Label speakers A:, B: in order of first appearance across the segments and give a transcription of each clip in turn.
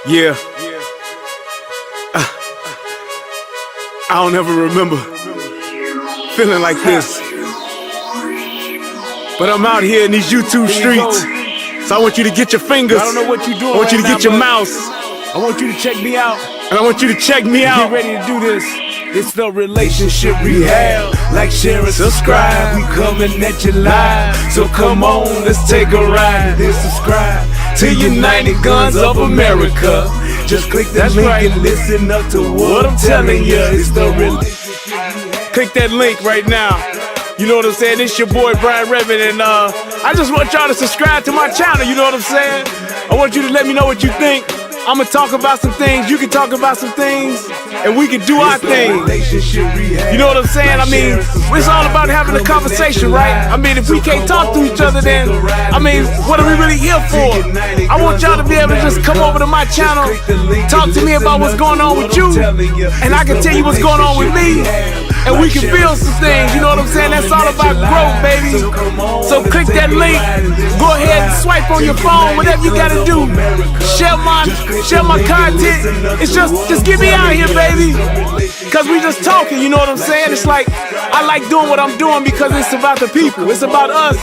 A: Yeah, I don't ever remember feeling like this. But I'm out here in these YouTube streets. So I want you to get your fingers. I don't know what you're doing. I want you to get your mouse. I want you to check me out. And I want you to check me out. Get ready to do this. It's the relationship rehab. Like, share, and subscribe. We coming at you live. So come on, let's take a ride. Then subscribe to United Guns of America. Just click that link and listen up to what I'm telling you. It's the relationship rehab. Click that link right now. You know what I'm saying? It's your boy Brian Redmond, and I just want y'all to subscribe to my channel. You know what I'm saying? I want you to let me know what you think. I'm gonna talk about some things, you can talk about some things, and we can do our thing. You know what I'm saying? I mean, it's all about having a conversation, right? I mean, if we can't talk to each other, then, I mean, what are we really here for? I want y'all to be able to just come over to my channel, talk to me about what's going on with you, and I can tell you what's going on with me, and we can build some things. You know what I'm saying? That's all about growth, baby. So click that link, go ahead and swipe on your phone, whatever you gotta do. Share my content. It's just get me out here, baby. Cause we just talking, you know what I'm saying? It's like, I like doing what I'm doing because it's about the people. It's about us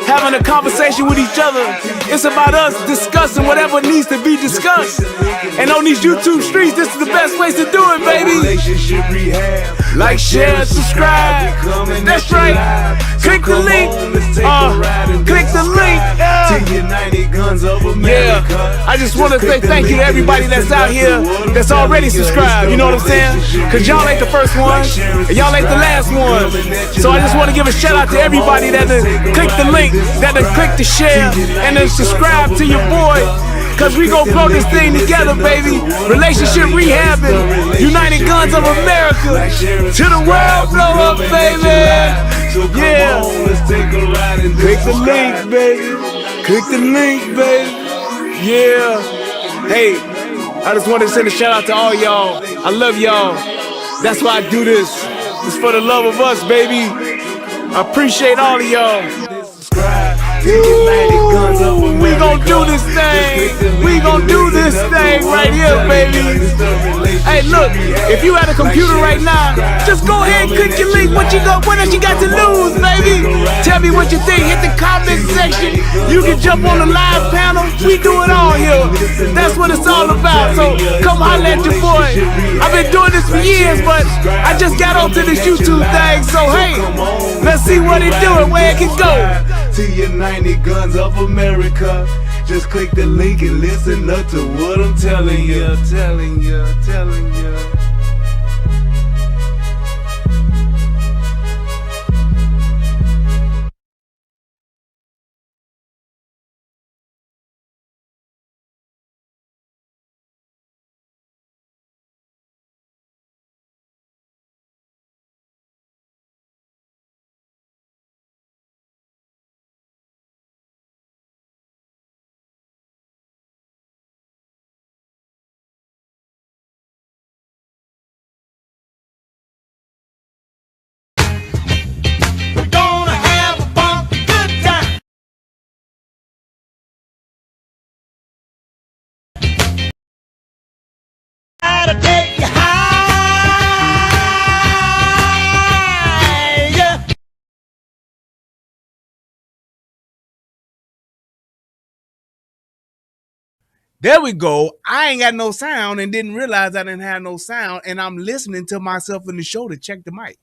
A: having a conversation with each other. It's about us discussing whatever needs to be discussed. And on these YouTube streets, this is the best place to do it, baby. Like, share, subscribe. That's right. Click the link. Click the link. Yeah. I just want to say thank you to everybody that's out here that's already subscribed. You know what I'm saying? Cause y'all ain't the first one, and y'all ain't the last one. So I just want to give a shout out to everybody that click the link, that click the share, and then subscribe to your boy. Cause we gon' grow this thing together, baby. Relationship rehabbing, United Guns of America. To the world blow up, baby. Yeah. Click the link, baby. Click the link, baby. Yeah. Hey, I just want to send a shout out to all y'all. I love y'all. That's why I do this. It's for the love of us, baby. I appreciate all of y'all. Ooh, we gon' do this thing. We gon' do this thing right here, baby. Hey, look, if you at a computer right now, just go ahead and click your link. What else you got to lose, baby? Tell me what you think. Hit the comment section. You can jump on the live panel. We do it all here. That's what it's all about. So come holler at your boy. I've been doing this for years, but I just got onto this YouTube thing. So hey, let's see what it do and where it can go. To United Guns of America. Just click the link and listen up to what I'm telling you, telling you. There we go. I ain't got no sound and didn't realize I didn't have no sound, and I'm listening to myself in the show to check the mic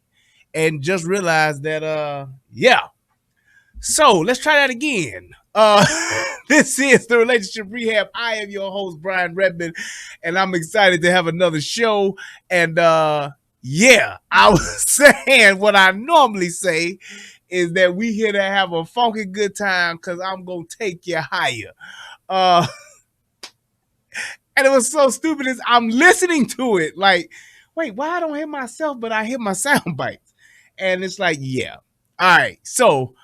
A: and just realized that yeah. So let's try that again. This is the Relationship Rehab. I am your host, Brian Redmond, and I'm excited to have another show. And yeah, I was saying what I normally say is that we here to have a funky good time because I'm gonna take you higher. And it was so stupid as I'm listening to it. Like, wait, why I don't hear myself, but I hear my sound bites. And it's like, yeah. All right. So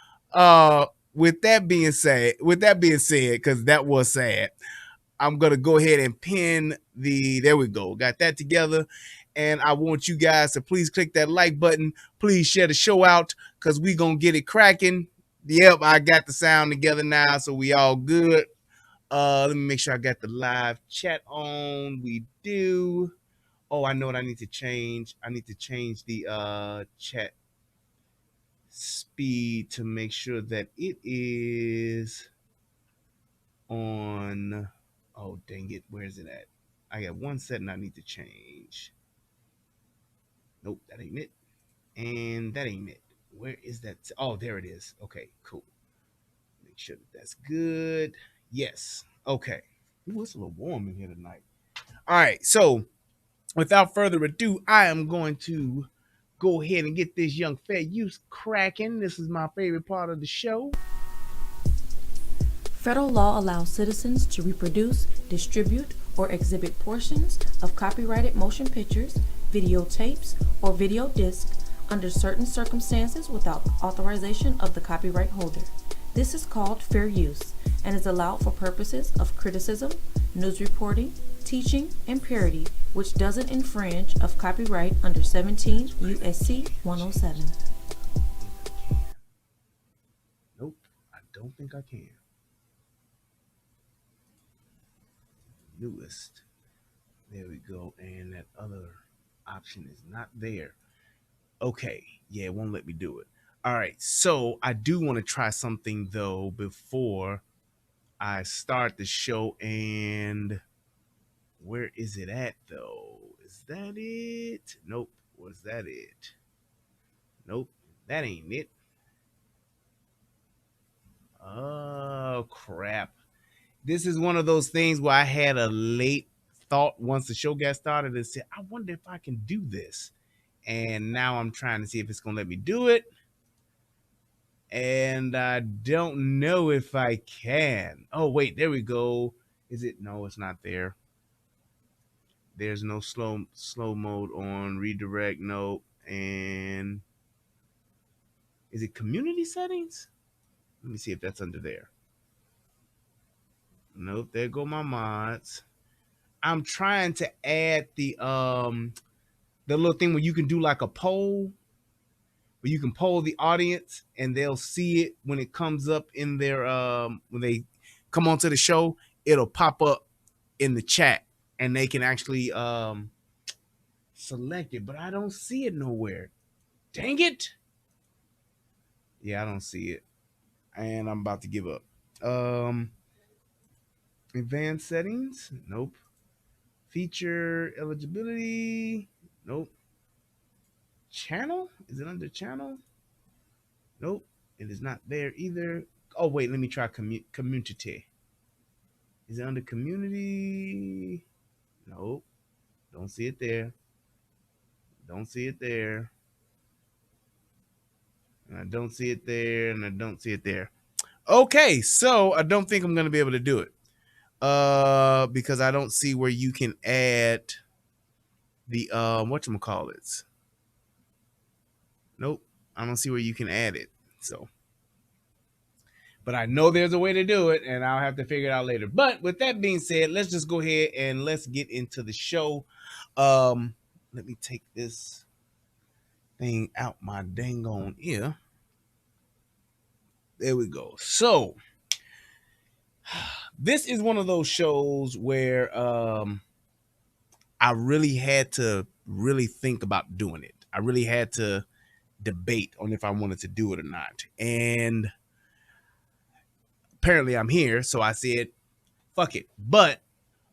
A: with that being said, because that was sad, I'm gonna go ahead and pin there we go. Got that together. And I want you guys to please click that like button. Please share the show out because we gonna get it cracking. Yep, I got the sound together now, so we all good. Let me make sure I got the live chat on. We do. Oh, I know what I need to change. I need to change the chat speed to make sure that it is on. Oh, dang it. Where is it at? I got one setting I need to change. Nope, that ain't it. And that ain't it. Where is that? Oh, there it is. Okay, cool. Make sure that that's good. Yes. Okay. Ooh, it's a little warm in here tonight. All right. So, without further ado, I am going to go ahead and get this young fair use cracking. This is my favorite part of the show.
B: Federal law allows citizens to reproduce, distribute, or exhibit portions of copyrighted motion pictures, videotapes, or video discs under certain circumstances without authorization of the copyright holder. This is called fair use and is allowed for purposes of criticism, news reporting, teaching, and parody, which doesn't infringe of copyright under 17 U.S.C. 107.
A: Nope, I don't think I can. Newest. There we go. And that other option is not there. Okay. Yeah, it won't let me do it. All right. So I do want to try something though before I start the show. And where is it at though? Is that it? Nope. Was that it? Nope. That ain't it. Oh crap. This is one of those things where I had a late thought once the show got started and said, I wonder if I can do this. And now I'm trying to see if it's going to let me do it. And I don't know if I can. Oh, wait, there we go. Is it? No, it's not there. There's no slow mode on redirect. No. And is it community settings? Let me see if that's under there. Nope, there go my mods. I'm trying to add the little thing where you can do like a poll, where you can poll the audience and they'll see it when it comes up in their when they come onto the show, it'll pop up in the chat and they can actually select it, but I don't see it nowhere. Dang it. Yeah, I don't see it. And I'm about to give up. Advanced settings, nope. Feature eligibility, nope. Channel, is it under channel? Nope, it is not there either. Oh wait, let me try community. Is it under community? Nope, don't see it there. Don't see it there. And I don't see it there, and I don't see it there. Okay, so I don't think I'm gonna be able to do it. Because I don't see where you can add the whatchamacallits. Nope, I don't see where you can add it. So, but I know there's a way to do it, and I'll have to figure it out later. But with that being said, let's just go ahead and let's get into the show. Let me take this thing out my dang on ear. There we go. So this is one of those shows where I really had to really think about doing it. I really had to debate on if I wanted to do it or not. And apparently I'm here, so I said, fuck it. But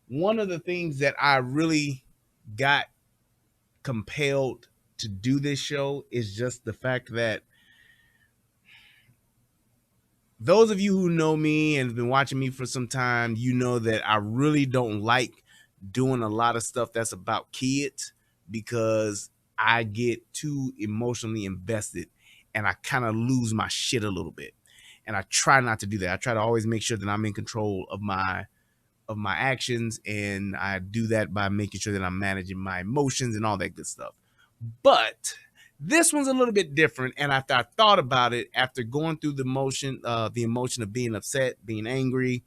A: one of the things that I really got compelled to do this show is just the fact that those of you who know me and have been watching me for some time, you know that I really don't like doing a lot of stuff that's about kids because I get too emotionally invested and I kind of lose my shit a little bit. And I try not to do that. I try to always make sure that I'm in control of my actions, and I do that by making sure that I'm managing my emotions and all that good stuff. But this one's a little bit different, and after I thought about it, after going through the emotion of being upset, being angry,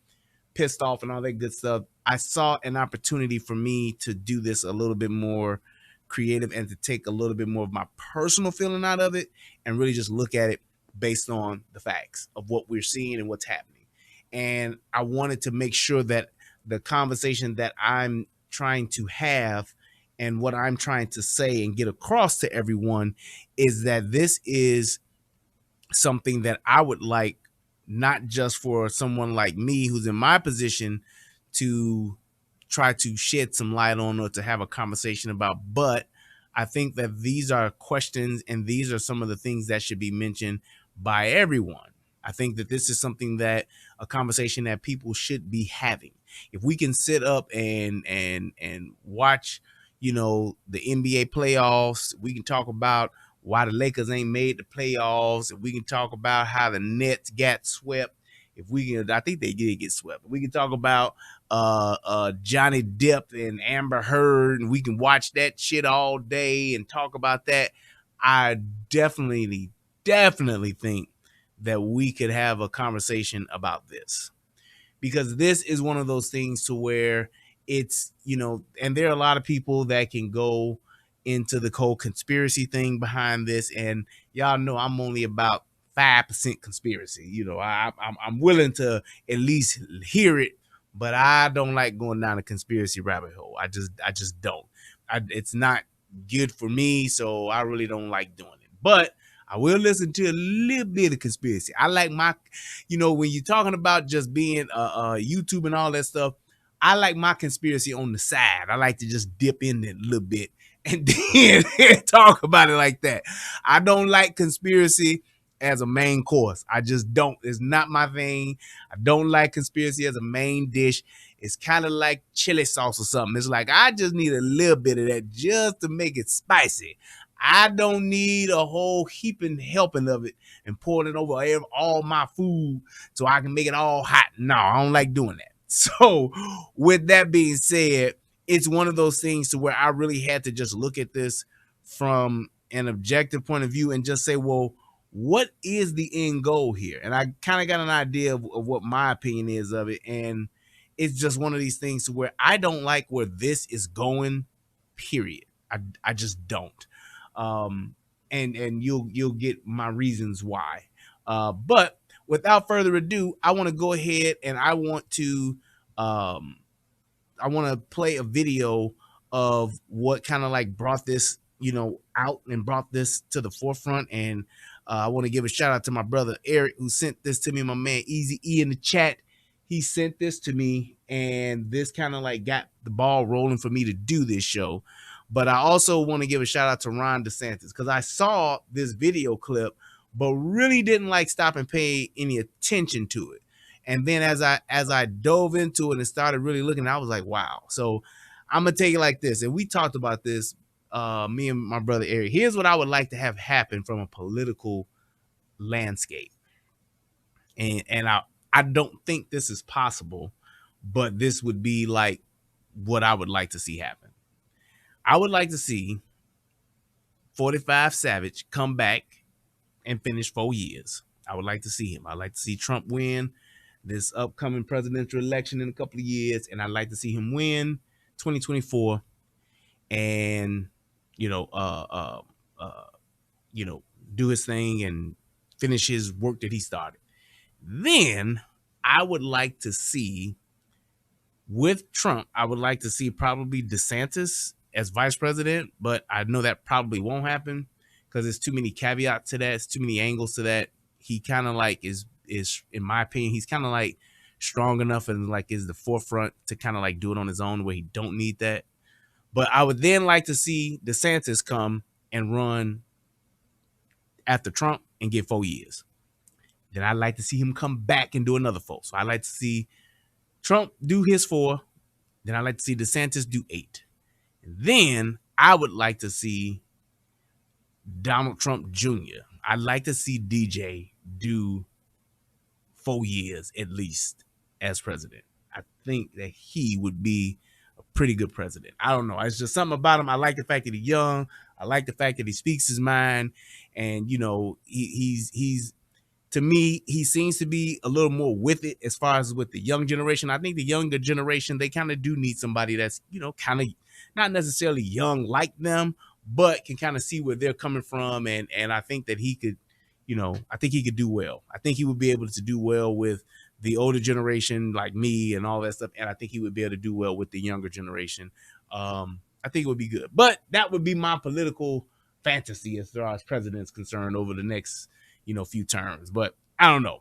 A: pissed off, and all that good stuff, I saw an opportunity for me to do this a little bit more creative and to take a little bit more of my personal feeling out of it and really just look at it based on the facts of what we're seeing and what's happening. and I wanted to make sure that the conversation that I'm trying to have and what I'm trying to say and get across to everyone is that this is something that I would like, not just for someone like me who's in my position to try to shed some light on or to have a conversation about, but I think that these are questions and these are some of the things that should be mentioned by everyone. I think that this is something that a conversation that people should be having. If we can sit up and watch, the NBA playoffs, we can talk about why the Lakers ain't made the playoffs. If we can talk about how the Nets got swept. If we can, I think they did get swept. We can talk about Johnny Depp and Amber Heard, and we can watch that shit all day and talk about that. I definitely think that we could have a conversation about this, because this is one of those things to where it's, and there are a lot of people that can go into the whole conspiracy thing behind this, and y'all know I'm only about 5% conspiracy. I'm willing to at least hear it, but I don't like going down a conspiracy rabbit hole. I just don't. It's not good for me, so I really don't like doing it. But I will listen to a little bit of conspiracy. I like my, when you're talking about just being YouTube and all that stuff, I like my conspiracy on the side. I like to just dip in it a little bit and then talk about it like that. I don't like conspiracy as a main course. I just don't. It's not my thing. I don't like conspiracy as a main dish. It's kind of like chili sauce or something. It's like I just need a little bit of that just to make it spicy. I don't need a whole heaping helping of it and pouring it over all my food so I can make it all hot. No, I don't like doing that. So with that being said, it's one of those things to where I really had to just look at this from an objective point of view and just say, well, what is the end goal here? And I kind of got an idea of what my opinion is of it. And it's just one of these things to where I don't like where this is going, period. I just don't. And you'll get my reasons why. But without further ado, I want to go ahead and I want to play a video of what kind of like brought this, out and brought this to the forefront. And I want to give a shout out to my brother Eric, who sent this to me. My man Easy E in the chat, he sent this to me, and this kind of like got the ball rolling for me to do this show. But I also want to give a shout out to Ron DeSantis, because I saw this video clip, but really didn't like stop and pay any attention to it. And then as I dove into it and started really looking, I was like, wow. So I'm gonna take it like this. And we talked about this, me and my brother Eric. Here's what I would like to have happen from a political landscape. And I don't think this is possible, but this would be like what I would like to see happen. I would like to see 45 Savage come back and finish 4 years. I would like to see him. I'd like to see Trump win this upcoming presidential election in a couple of years, and I'd like to see him win 2024 and do his thing and finish his work that he started. Then I would like to see, with Trump, I would like to see probably DeSantis as vice president, but I know that probably won't happen because there's too many caveats to that. It's too many angles to that. He kind of like is in my opinion, he's kind of like strong enough and like is the forefront to kind of like do it on his own where he don't need that. But I would then like to see DeSantis come and run after Trump and get 4 years. Then I'd like to see him come back and do another 4. So I'd like to see Trump do his 4. Then I'd like to see DeSantis do 8. And then I would like to see Donald Trump Jr. I'd like to see DJ do 4 years at least as president. I think that he would be a pretty good president. I don't know. It's just something about him. I like the fact that he's young. I like the fact that he speaks his mind. And, he's to me, he seems to be a little more with it as far as with the young generation. I think the younger generation, they kind of do need somebody that's, kind of not necessarily young like them, but can kind of see where they're coming from. And I think that he could, I think he could do well. I think he would be able to do well with the older generation like me and all that stuff, and I think he would be able to do well with the younger generation. I think it would be good, but that would be my political fantasy as far as president's concerned over the next, few terms. But I don't know.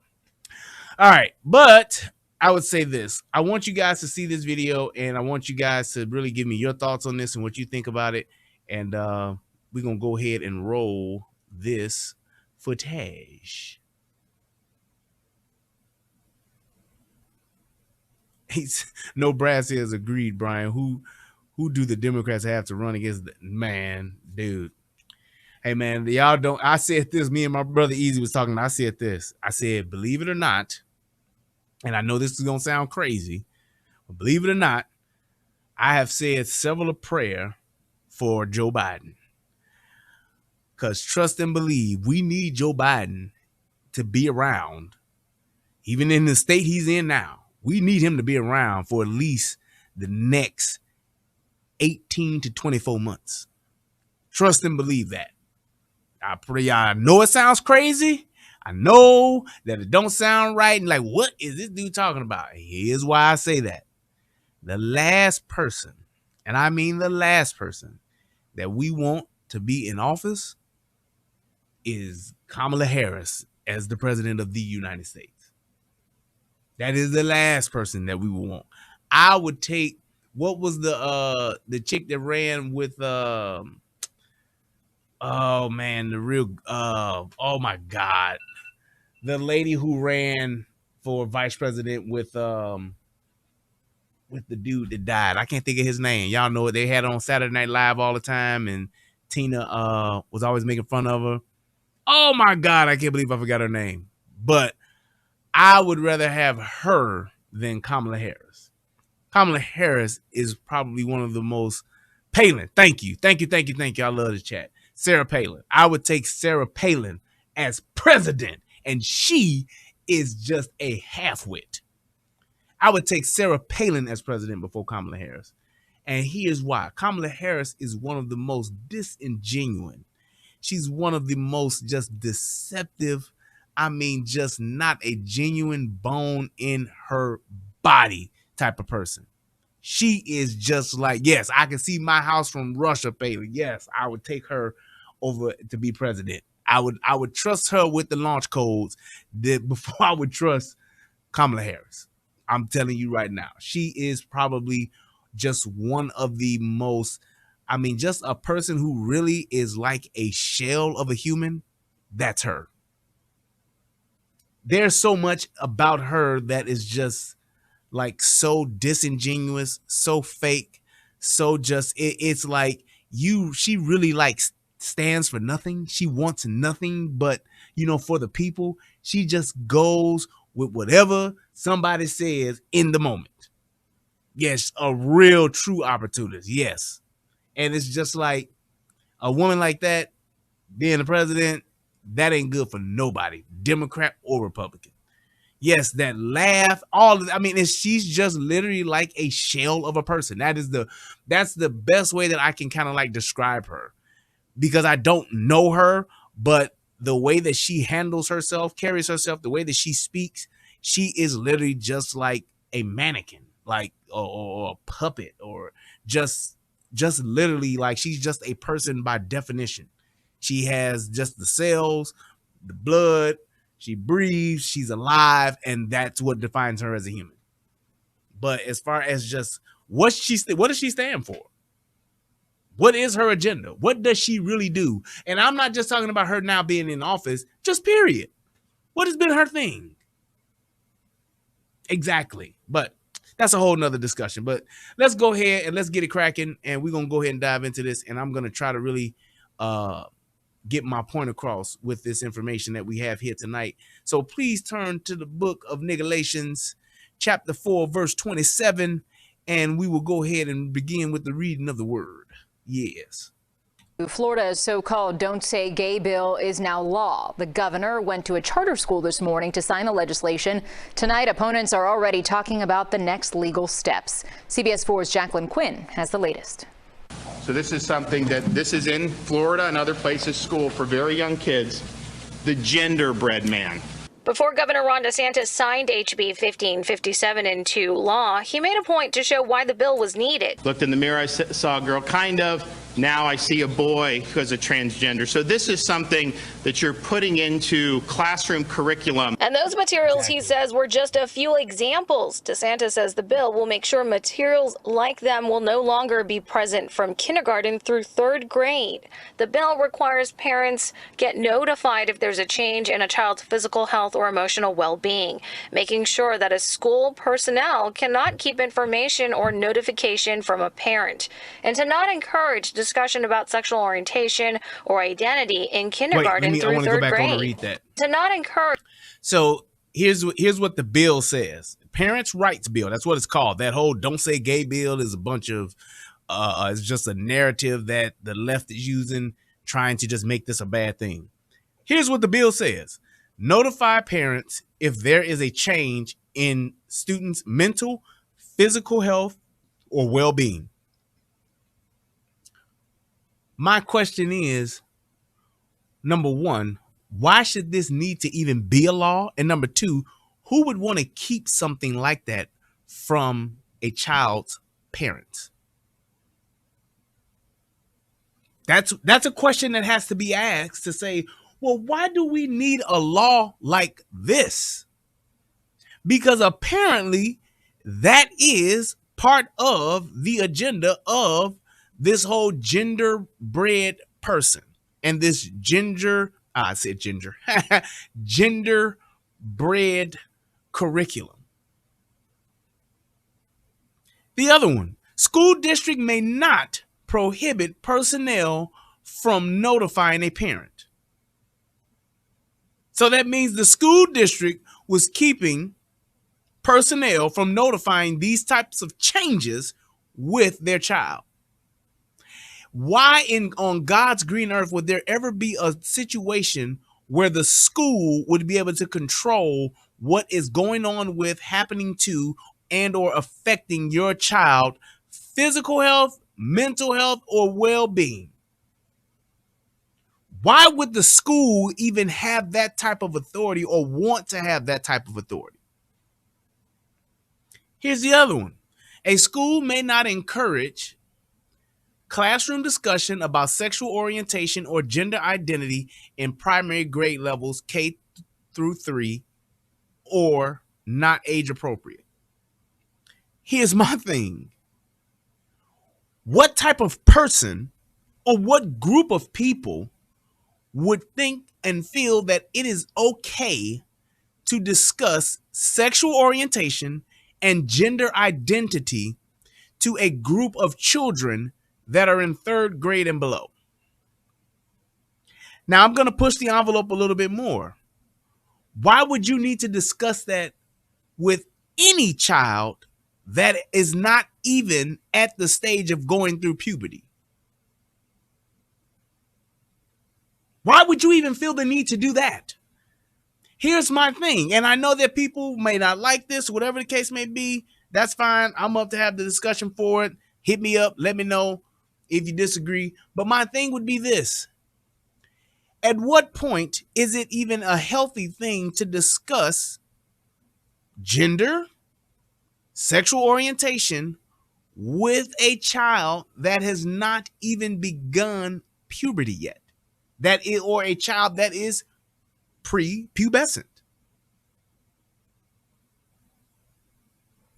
A: All right, but I would say this. I want you guys to see this video, and I want you guys to really give me your thoughts on this and what you think about it. And we're going to go ahead and roll this footage. No Brad says agreed, Brian. Who do the Democrats have to run against? Man, dude. Hey, man, y'all don't. I said this. Me and my brother Easy was talking. I said this. I said, believe it or not, and I know this is going to sound crazy, but believe it or not, I have said several a prayer for Joe Biden. Because trust and believe, we need Joe Biden to be around, even in the state he's in now. We need him to be around for at least the next 18 to 24 months. Trust and believe that. I pray. I know it sounds crazy. I know that it don't sound right. And like, what is this dude talking about? Here's why I say that. The last person, and I mean the last person, that we want to be in office is Kamala Harris as the president of the United States. That is the last person that we would want. I would take, what was the chick that ran with oh man, oh my God, the lady who ran for vice president with the dude that died. I can't think of his name. Y'all know it. They had it on Saturday Night Live all the time, and Tina was always making fun of her. Oh my God, I can't believe I forgot her name. But I would rather have her than Kamala Harris. Kamala Harris is probably one of the most. Palin, thank you. I love the chat. Sarah Palin. I would take Sarah Palin as president, and she is just a halfwit. I would take Sarah Palin as president before Kamala Harris. And here's why. Kamala Harris is one of the most disingenuous. She's one of the most just deceptive. I mean, just not a genuine bone in her body type of person. She is just like, yes, I can see my house from Russia, Palin. Yes, I would take her over to be president. I would trust her with the launch codes before I would trust Kamala Harris. I'm telling you right now, she is probably just one of the most, I mean, just a person who really is like a shell of a human. That's her. There's so much about her that is just like so disingenuous, so fake, so just, it's like she really like stands for nothing. She wants nothing but, for the people. She just goes with whatever somebody says in the moment. Yes, a real true opportunist. Yes. And it's just like a woman like that being the president, that ain't good for nobody, Democrat or Republican. Yes, that laugh, she's just literally like a shell of a person. That's the best way that I can kind of like describe her, because I don't know her, but the way that she handles herself, carries herself, the way that she speaks, she is literally just like a mannequin, like or a puppet, or just literally like she's just a person by definition. She has just the cells, the blood, she breathes, she's alive, and that's what defines her as a human. But as far as just what does she stand for? What is her agenda? What does she really do? And I'm not just talking about her now being in office, just period. What has been her thing? Exactly. But that's a whole nother discussion. But let's go ahead and let's get it cracking. And we're going to go ahead and dive into this. And I'm going to try to really get my point across with this information that we have here tonight. So please turn to the book of Galatians, chapter 4, verse 27. And we will go ahead and begin with the reading of the word. Yes.
C: Florida's so-called Don't Say Gay bill is now law. The governor went to a charter school this morning to sign the legislation. Tonight, opponents are already talking about the next legal steps. CBS 4's Jacqueline Quinn has the latest.
D: So this is something this is in Florida and other places, school for very young kids, the Genderbread man.
C: Before Governor Ron DeSantis signed HB 1557 into law, he made a point to show why the bill was needed.
D: Looked in the mirror, I saw a girl, kind of. Now I see a boy because of transgender. So this is something that you're putting into classroom curriculum.
C: And those materials, he says, were just a few examples. DeSantis says the bill will make sure materials like them will no longer be present from kindergarten through third grade. The bill requires parents get notified if there's a change in a child's physical health or emotional well-being, making sure that a school personnel cannot keep information or notification from a parent, and to not encourage discussion about sexual orientation or identity in kindergarten through third grade. I want to read that. To not encourage.
A: So here's what the bill says. Parents' rights bill. That's what it's called. That whole "don't say gay" bill is a bunch of it's just a narrative that the left is using, trying to just make this a bad thing. Here's what the bill says. Notify parents if there is a change in students' mental, physical health, or well-being. My question is, number one, why should this need to even be a law? And number two, who would want to keep something like that from a child's parents? That's a question that has to be asked to say, well, why do we need a law like this? Because apparently that is part of the agenda of this whole genderbread person and this genderbread curriculum. The other one, school district may not prohibit personnel from notifying a parent. So that means the school district was keeping personnel from notifying these types of changes with their child. Why on God's green earth would there ever be a situation where the school would be able to control what is going on with, happening to, and or affecting your child, physical health, mental health, or well-being? Why would the school even have that type of authority or want to have that type of authority? Here's the other one. A school may not encourage classroom discussion about sexual orientation or gender identity in primary grade levels K through 3 or not age appropriate. Here's my thing. What type of person or what group of people would think and feel that it is okay to discuss sexual orientation and gender identity to a group of children that are in third grade and below? Now, I'm going to push the envelope a little bit more. Why would you need to discuss that with any child that is not even at the stage of going through puberty? Why would you even feel the need to do that? Here's my thing, and I know that people may not like this, whatever the case may be. That's fine. I'm up to have the discussion for it. Hit me up. Let me know if you disagree. But my thing would be this. At what point is it even a healthy thing to discuss gender, sexual orientation with a child that has not even begun puberty yet? Or a child that is pre-pubescent?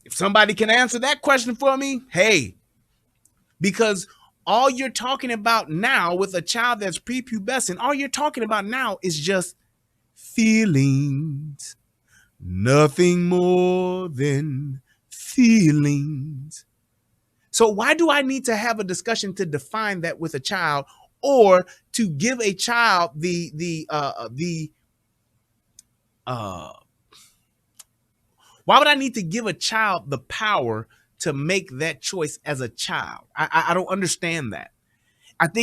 A: If somebody can answer that question for me, hey, because all you're talking about now with a child that's prepubescent, all you're talking about now is just feelings, nothing more than feelings. So why do I need to have a discussion to define that with a child, or to give a child why would I need to give a child the power to make that choice as a child? I don't understand that. I want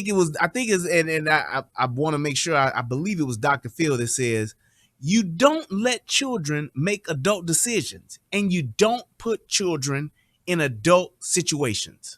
A: to make sure, I believe it was Dr. Phil that says, you don't let children make adult decisions, and you don't put children in adult situations.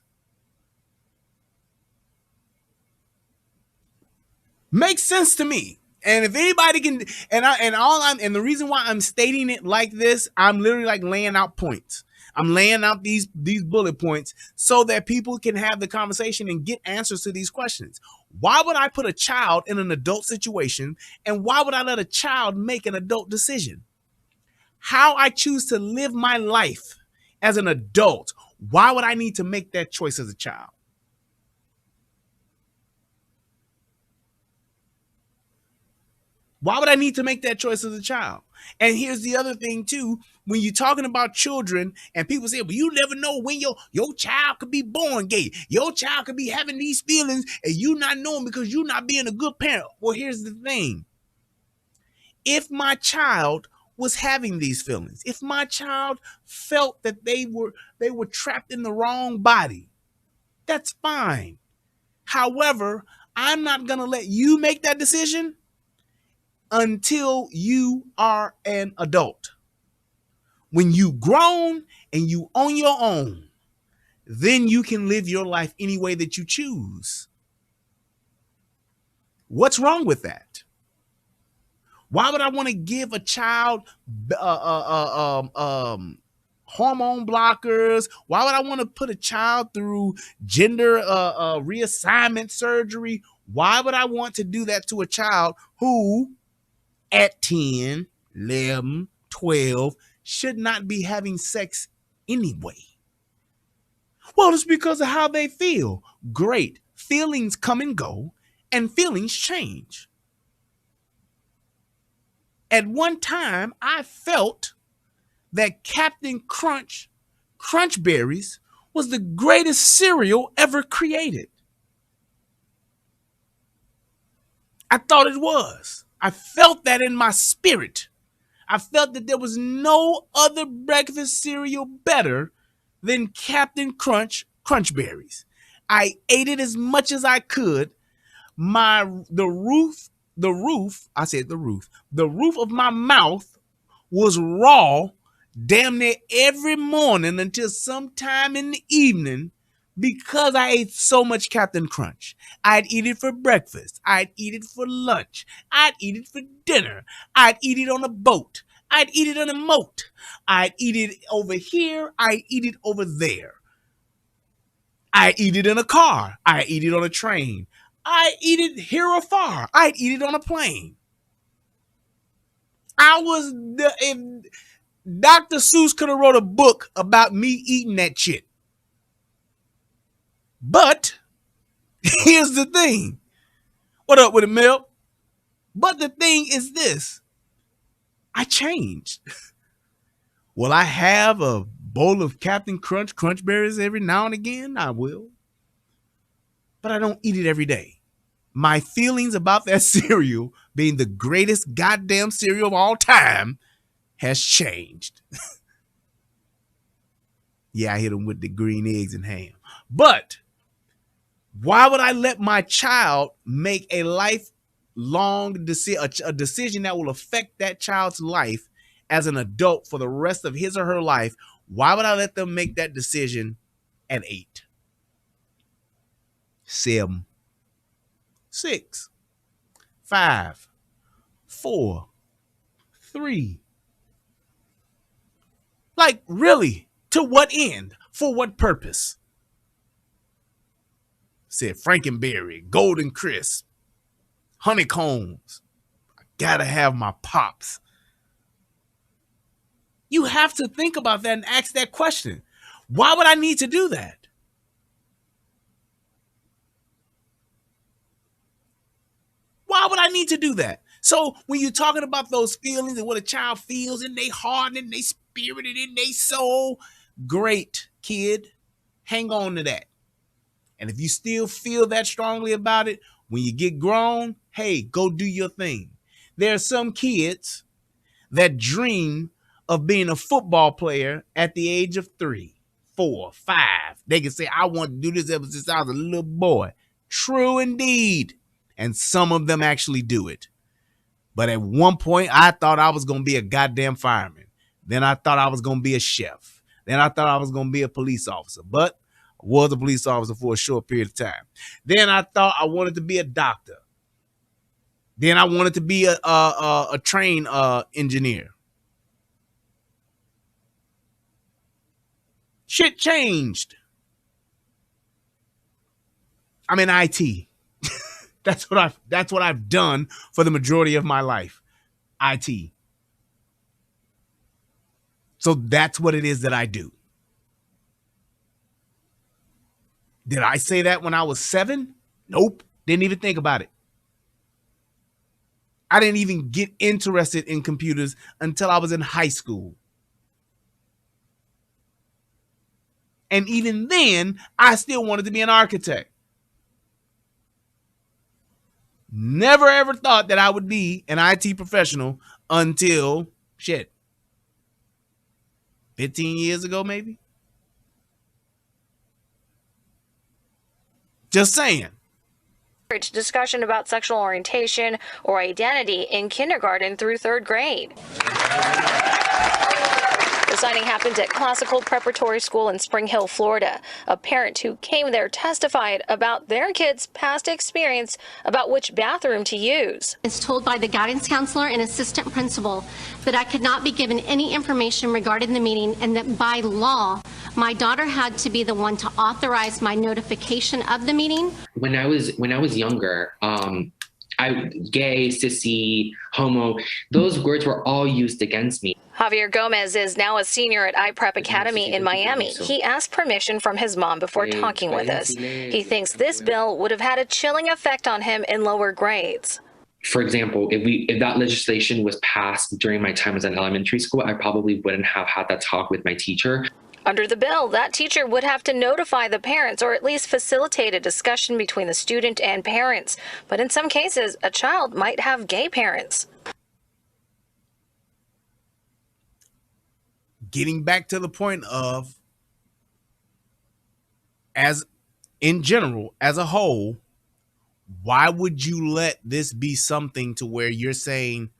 A: Makes sense to me. And if anybody can, and the reason why I'm stating it like this, I'm literally like laying out points. I'm laying out these bullet points so that people can have the conversation and get answers to these questions. Why would I put a child in an adult situation, and why would I let a child make an adult decision? How I choose to live my life as an adult, why would I need to make that choice as a child? Why would I need to make that choice as a child? And here's the other thing too, when you're talking about children and people say, well, you never know when your child could be born gay. Your child could be having these feelings and you not knowing because you're not being a good parent. Well, here's the thing. If my child was having these feelings, if my child felt that they were trapped in the wrong body, that's fine. However, I'm not going to let you make that decision until you are an adult. When you grown and you on your own, then you can live your life any way that you choose. What's wrong with that? Why would I want to give a child hormone blockers? Why would I want to put a child through gender reassignment surgery? Why would I want to do that to a child who at 10, 11, 12 should not be having sex anyway? Well, it's because of how they feel. Great. Feelings come and go, and feelings change. At one time, I felt that Captain Crunch Berries was the greatest cereal ever created. I thought it was. I felt that in my spirit. I felt that there was no other breakfast cereal better than Captain Crunch Berries. I ate it as much as I could. The roof of my mouth was raw damn near every morning until sometime in the evening because I ate so much Captain Crunch. I'd eat it for breakfast. I'd eat it for lunch. I'd eat it for dinner. I'd eat it on a boat. I'd eat it on a moat. I'd eat it over here. I'd eat it over there. I'd eat it in a car. I'd eat it on a train. I'd eat it here or far. I'd eat it on a plane. If Dr. Seuss could have wrote a book about me eating that shit. But here's the thing. What up with it, Mel? But the thing is this. I changed. Will I have a bowl of Captain Crunch Berries every now and again? I will. But I don't eat it every day. My feelings about that cereal being the greatest goddamn cereal of all time has changed. Yeah, I hit them with the green eggs and ham. But why would I let my child make a lifelong decision that will affect that child's life as an adult for the rest of his or her life? Why would I let them make that decision at 8, 7, 6, 5, 4, 3? Like, really? To what end? For what purpose? Said Frankenberry, Golden Crisp, honeycombs. I gotta have my pops. You have to think about that and ask that question. Why would I need to do that? Why would I need to do that? So when you're talking about those feelings and what a child feels in their heart and in their spirit and in their soul, great, kid. Hang on to that. And if you still feel that strongly about it, when you get grown, hey, go do your thing. There are some kids that dream of being a football player at the age of 3, 4, 5. They can say, I want to do this ever since I was a little boy. True indeed. And some of them actually do it. But at one point, I thought I was going to be a goddamn fireman. Then I thought I was going to be a chef. Then I thought I was going to be a police officer. But I was a police officer for a short period of time. Then I thought I wanted to be a doctor. Then I wanted to be a train engineer. Shit changed. I'm in IT. That's what I've done for the majority of my life. IT. So that's what it is that I do. Did I say that when I was 7? Nope. Didn't even think about it. I didn't even get interested in computers until I was in high school. And even then, I still wanted to be an architect. Never ever thought that I would be an IT professional until, 15 years ago, maybe? Just saying.
E: Discussion about sexual orientation or identity in kindergarten through 3rd grade. The signing happened at Classical Preparatory School in Spring Hill, Florida. A parent who came there testified about their kid's past experience about which bathroom to use.
F: I was told by the guidance counselor and assistant principal that I could not be given any information regarding the meeting and that by law, my daughter had to be the one to authorize my notification of the meeting.
G: When I was younger, gay, sissy, homo, those words were all used against me.
E: Javier Gomez is now a senior at iPrep Academy in Miami. He asked permission from his mom before talking with us. He thinks this bill would have had a chilling effect on him in lower grades.
G: For example, if that legislation was passed during my time as an elementary school, I probably wouldn't have had that talk with my teacher.
E: Under the bill, that teacher would have to notify the parents or at least facilitate a discussion between the student and parents. But in some cases, a child might have gay parents.
A: Getting back to the point of, as in general, as a whole, why would you let this be something to where you're saying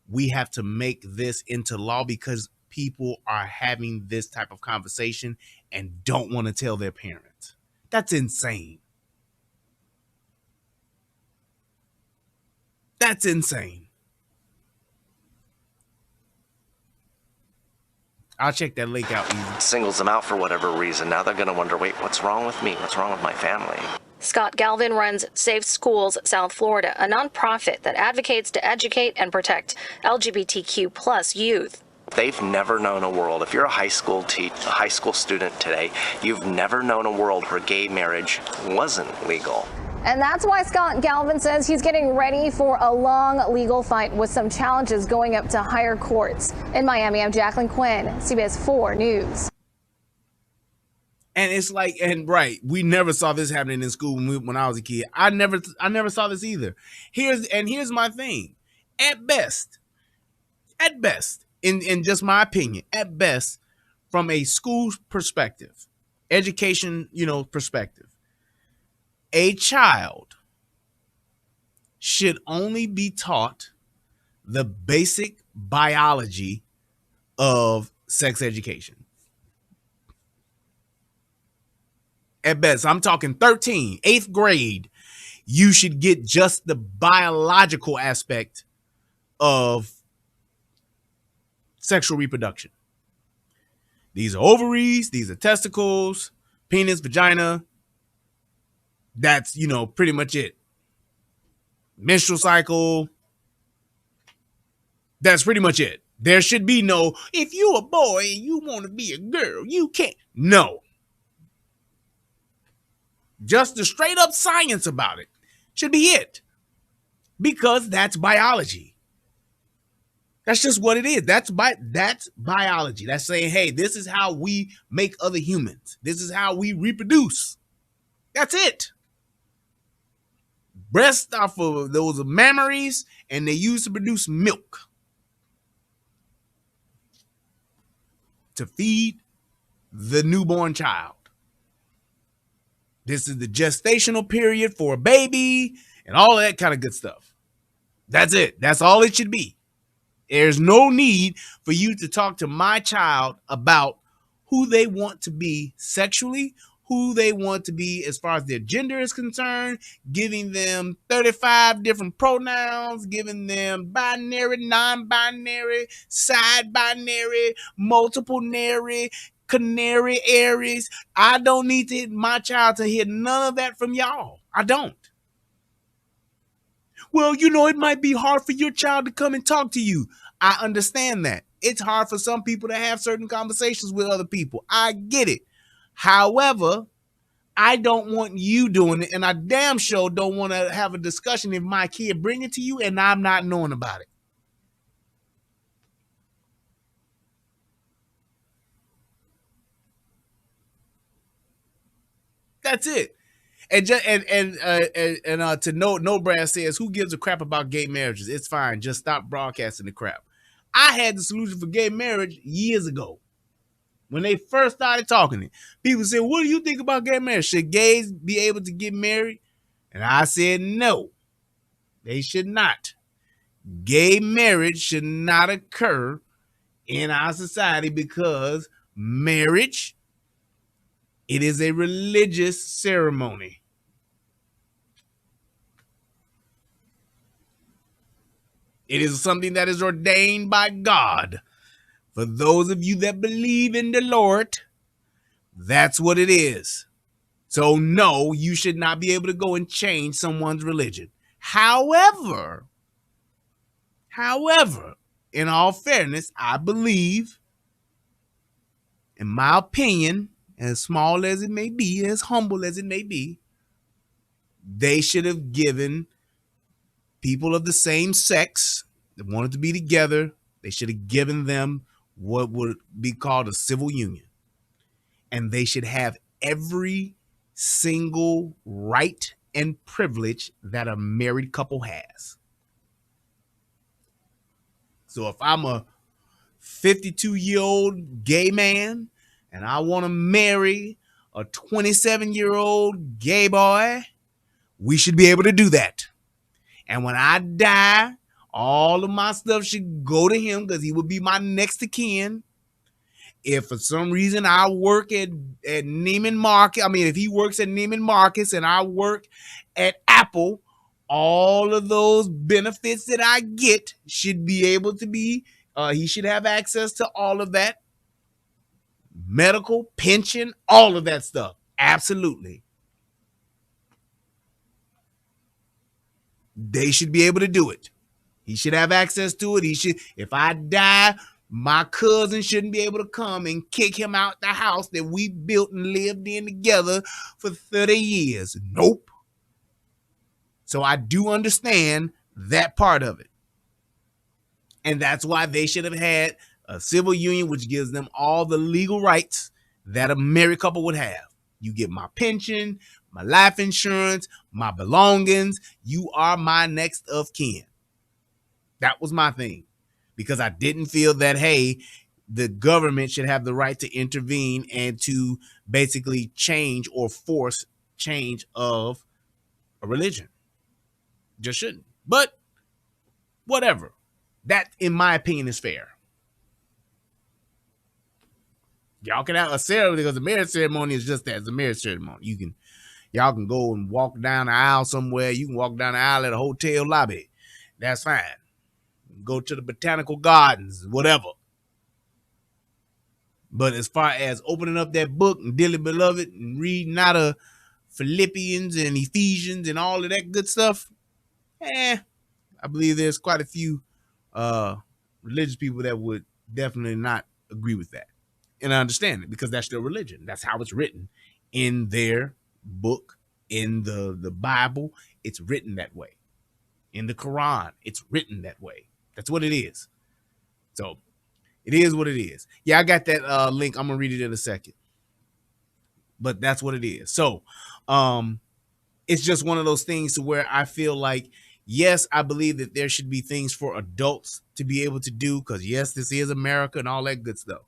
A: we have to make this into law because people are having this type of conversation and don't want to tell their parents? That's insane. That's insane. I'll check that link out.
H: Singles them out for whatever reason. Now they're going to wonder, wait, what's wrong with me? What's wrong with my family?
E: Scott Galvin runs Safe Schools South Florida, a nonprofit that advocates to educate and protect LGBTQ plus youth.
H: They've never known a world. If you're a high school student today, you've never known a world where gay marriage wasn't legal.
E: And that's why Scott Galvin says he's getting ready for a long legal fight with some challenges going up to higher courts. In Miami, I'm Jacqueline Quinn, CBS 4 News.
A: And it's like, and right, we never saw this happening in school when I was a kid. I never saw this either. Here's my thing. At best, in just my opinion, at best, from a school perspective, education, perspective, a child should only be taught the basic biology of sex education. At best, I'm talking 13, 8th grade, you should get just the biological aspect of sexual reproduction. These are ovaries, these are testicles, penis, vagina. That's, pretty much it. Menstrual cycle. That's pretty much it. There should be no, if you a boy and you want to be a girl, you can't. No. Just the straight up science about it should be it. Because that's biology. That's just what it is. That's biology. That's saying, hey, this is how we make other humans. This is how we reproduce. That's it. Breasts are for those mammaries, and they used to produce milk to feed the newborn child. This is the gestational period for a baby and all of that kind of good stuff. That's it. That's all it should be. There's no need for you to talk to my child about who they want to be sexually, who they want to be as far as their gender is concerned, giving them 35 different pronouns, giving them binary, non-binary, side binary, multiple nary, canary aries. I don't need my child to hear none of that from y'all. I don't. Well, it might be hard for your child to come and talk to you. I understand that. It's hard for some people to have certain conversations with other people. I get it. However, I don't want you doing it, and I damn sure don't want to have a discussion if my kid bring it to you and I'm not knowing about it. That's it. And to no Brad says, who gives a crap about gay marriages? It's fine. Just stop broadcasting the crap. I had the solution for gay marriage years ago. When they first started talking it, people said, what do you think about gay marriage? Should gays be able to get married? And I said, no, they should not. Gay marriage should not occur in our society because marriage, it is a religious ceremony. It is something that is ordained by God. For those of you that believe in the Lord, that's what it is. So no, you should not be able to go and change someone's religion. However, in all fairness, I believe, in my opinion, as small as it may be, as humble as it may be, they should have given people of the same sex that wanted to be together, they should have given them what would be called a civil union. And they should have every single right and privilege that a married couple has. So if I'm a 52-year-old gay man and I want to marry a 27-year-old gay boy, we should be able to do that. And when I die, all of my stuff should go to him because he would be my next of kin. If for some reason I work at Neiman Marcus, if he works at Neiman Marcus and I work at Apple, all of those benefits that I get should be able to be, he should have access to all of that. Medical, pension, all of that stuff. Absolutely. They should be able to do it. He should have access to it. If I die, my cousin shouldn't be able to come and kick him out the house that we built and lived in together for 30 years. Nope. So I do understand that part of it. And that's why they should have had a civil union, which gives them all the legal rights that a married couple would have. You get my pension, my life insurance, my belongings. You are my next of kin. That was my thing. Because I didn't feel that, hey, the government should have the right to intervene and to basically change or force change of a religion. Just shouldn't. But whatever. That, in my opinion, is fair. Y'all can have a ceremony because the marriage ceremony is just that. It's a marriage ceremony. Y'all can go and walk down the aisle somewhere. You can walk down the aisle at a hotel lobby. That's fine. Go to the botanical gardens, whatever. But as far as opening up that book and dearly beloved and reading out of Philippians and Ephesians and all of that good stuff, I believe there's quite a few religious people that would definitely not agree with that. And I understand it because that's their religion. That's how it's written in their book, in the Bible. It's written that way. In the Quran, it's written that way. That's what it is. So it is what it is. Yeah, I got that link. I'm going to read it in a second. But that's what it is. So it's just one of those things to where I feel like, yes, I believe that there should be things for adults to be able to do because, yes, this is America and all that good stuff.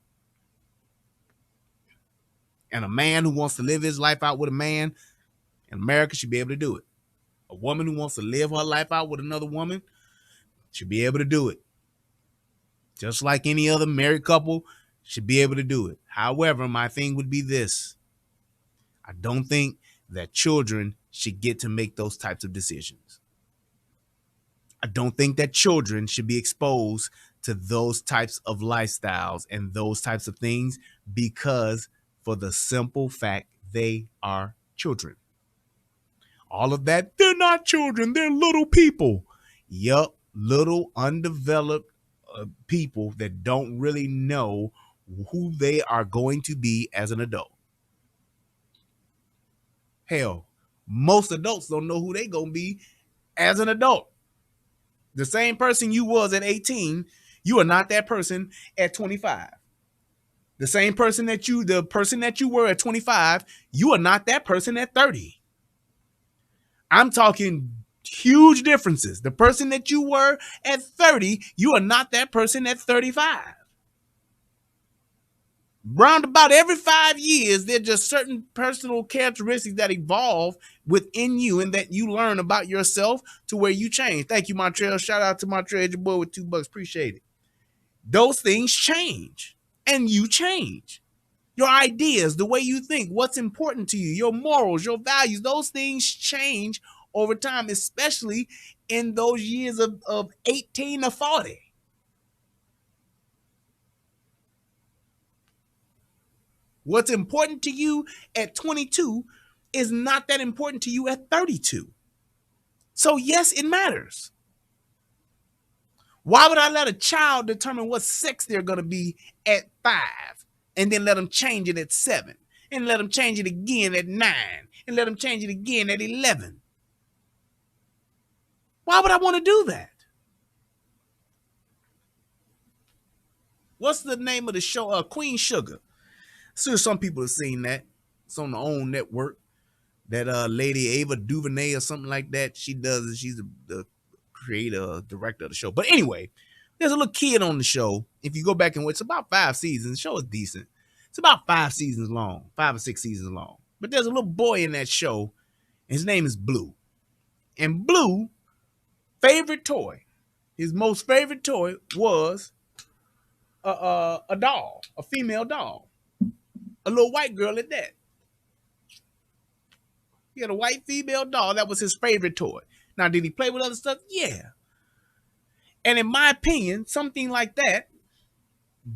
A: And a man who wants to live his life out with a man in America should be able to do it. A woman who wants to live her life out with another woman should be able to do it. Just like any other married couple should be able to do it. However, my thing would be this. I don't think that children should get to make those types of decisions. I don't think that children should be exposed to those types of lifestyles and those types of things because for the simple fact they are children. All of that, they're not children, they're little people. Yup, little undeveloped people that don't really know who they are going to be as an adult. Hell, most adults don't know who they going to be as an adult. The same person you was at 18, you are not that person at 25. The same person that you were at 25, you are not that person at 30. I'm talking huge differences. The person that you were at 30, you are not that person at 35. Round about every 5 years, there's just certain personal characteristics that evolve within you and that you learn about yourself to where you change. Thank you, Montreal. Shout out to Montreal, your boy with $2. Appreciate it. Those things change and you change. Your ideas, the way you think, what's important to you, your morals, your values, those things change over time, especially in those years of 18 to 40. What's important to you at 22 is not that important to you at 32. So yes, it matters. Why would I let a child determine what sex they're going to be at 5 and then let them change it at 7 and let them change it again at 9 and let them change it again at 11? Why would I want to do that? What's the name of the show? Queen Sugar. So some people have seen that. It's on the OWN network. That lady Ava DuVernay or something like that. She's the creator, director of the show. But anyway, there's a little kid on the show. If you go back and watch, it's about 5 seasons. The show is decent. It's about 5 seasons long, 5 or 6 seasons long. But there's a little boy in that show. And his name is Blue. And Blue, favorite toy, his most favorite toy was a doll, a female doll. A little white girl at that. He had a white female doll. That was his favorite toy. Now, did he play with other stuff? Yeah. And in my opinion, something like that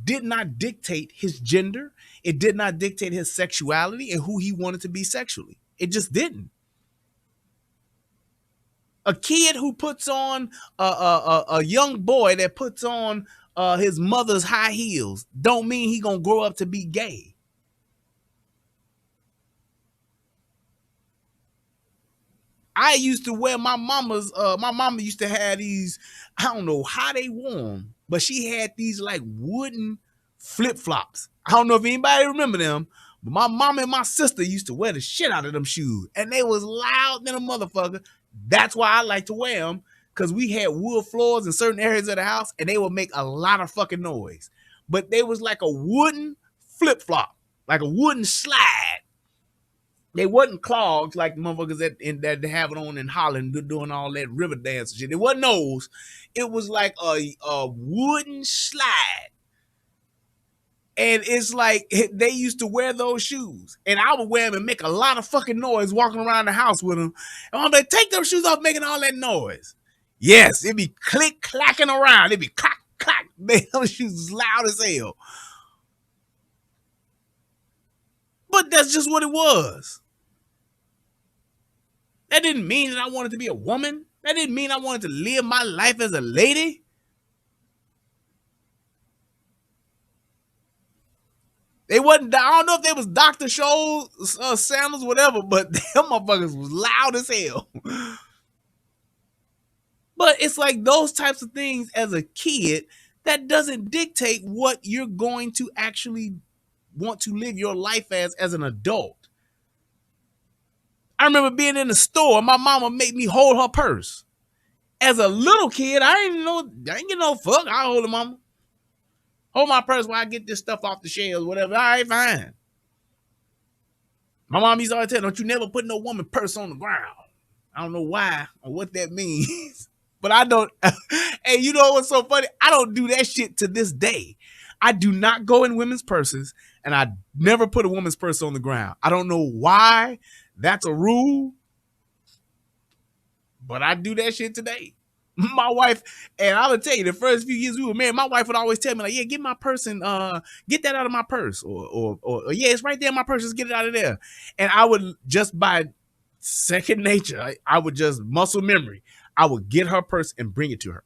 A: did not dictate his gender. It did not dictate his sexuality and who he wanted to be sexually. It just didn't. A kid who puts on a young boy that puts on his mother's high heels don't mean he gonna grow up to be gay. I used to wear my mama used to have these, I don't know how they wore them, but she had these like wooden flip-flops. I don't know if anybody remember them, but my mom and my sister used to wear the shit out of them shoes, and they was loud than a motherfucker. That's why I like to wear them, because we had wood floors in certain areas of the house, and they would make a lot of fucking noise. But they was like a wooden flip-flop, like a wooden slide. They wasn't clogs like motherfuckers that they have it on in Holland doing all that river dance and shit. It wasn't those. It was like a wooden slide. And it's like they used to wear those shoes. And I would wear them and make a lot of fucking noise walking around the house with them. And I'm like, take those shoes off making all that noise. Yes, it'd be click, clacking around. It'd be clack, clack. Man, those shoes was loud as hell. But that's just what it was. That didn't mean that I wanted to be a woman. That didn't mean I wanted to live my life as a lady. They wasn't, I don't know if they was Dr. Scholl's sandals, whatever, but them motherfuckers was loud as hell. But it's like those types of things as a kid, that doesn't dictate what you're going to actually want to live your life as an adult. I remember being in the store, my mama made me hold her purse. As a little kid, I ain't get no fuck. I hold her, mama. Hold my purse while I get this stuff off the shelves, whatever. All right, fine. My mom used to always tell, don't you never put no woman purse on the ground. I don't know why or what that means. But I don't. Hey, you know what's so funny? I don't do that shit to this day. I do not go in women's purses. and I never put a woman's purse on the ground. I don't know why that's a rule, but I do that shit today. My wife, and I would tell you, the first few years we were married, my wife would always tell me, like, yeah, get my purse and get that out of my purse. Or yeah, it's right there in my purse, just get it out of there. And I would just by second nature, I would just muscle memory, I would get her purse and bring it to her.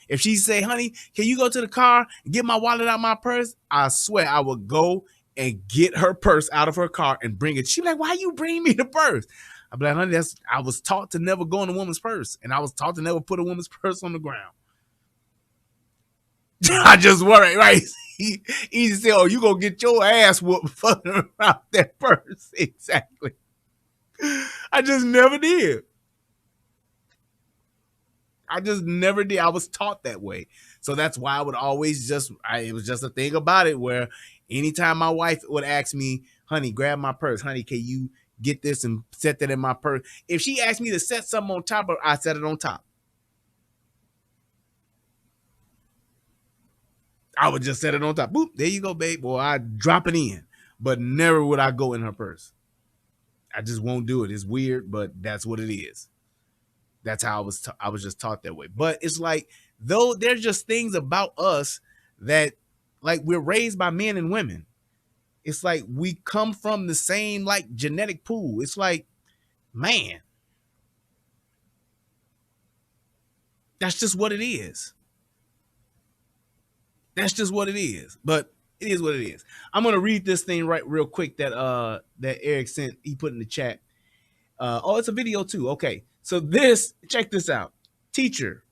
A: If she say, honey, can you go to the car and get my wallet out of my purse? I swear I would go and get her purse out of her car and bring it. She'd be like, why you bring me the purse? I'd be like, honey, I was taught to never go in a woman's purse. And I was taught to never put a woman's purse on the ground. I just worry, right? Easy to say, oh, you gonna get your ass whooped fucking around that purse. Exactly. I just never did. I just never did. I was taught that way. So that's why I would always it was just a thing about it where anytime my wife would ask me, honey, grab my purse. Honey, can you get this and set that in my purse? If she asked me to set something on top of it, I set it on top. I would just set it on top. Boop, there you go, babe. Or I'd drop it in. But never would I go in her purse. I just won't do it. It's weird, but that's what it is. That's how I was just taught that way. But it's like, though there's just things about us that, like, we're raised by men and women. It's like we come from the same, like, genetic pool. It's like, man, that's just what it is. That's just what it is. But it is what it is. I'm gonna read this thing right real quick that Eric sent. He put in the chat. Oh, it's a video too. Okay. So check this out. A teacher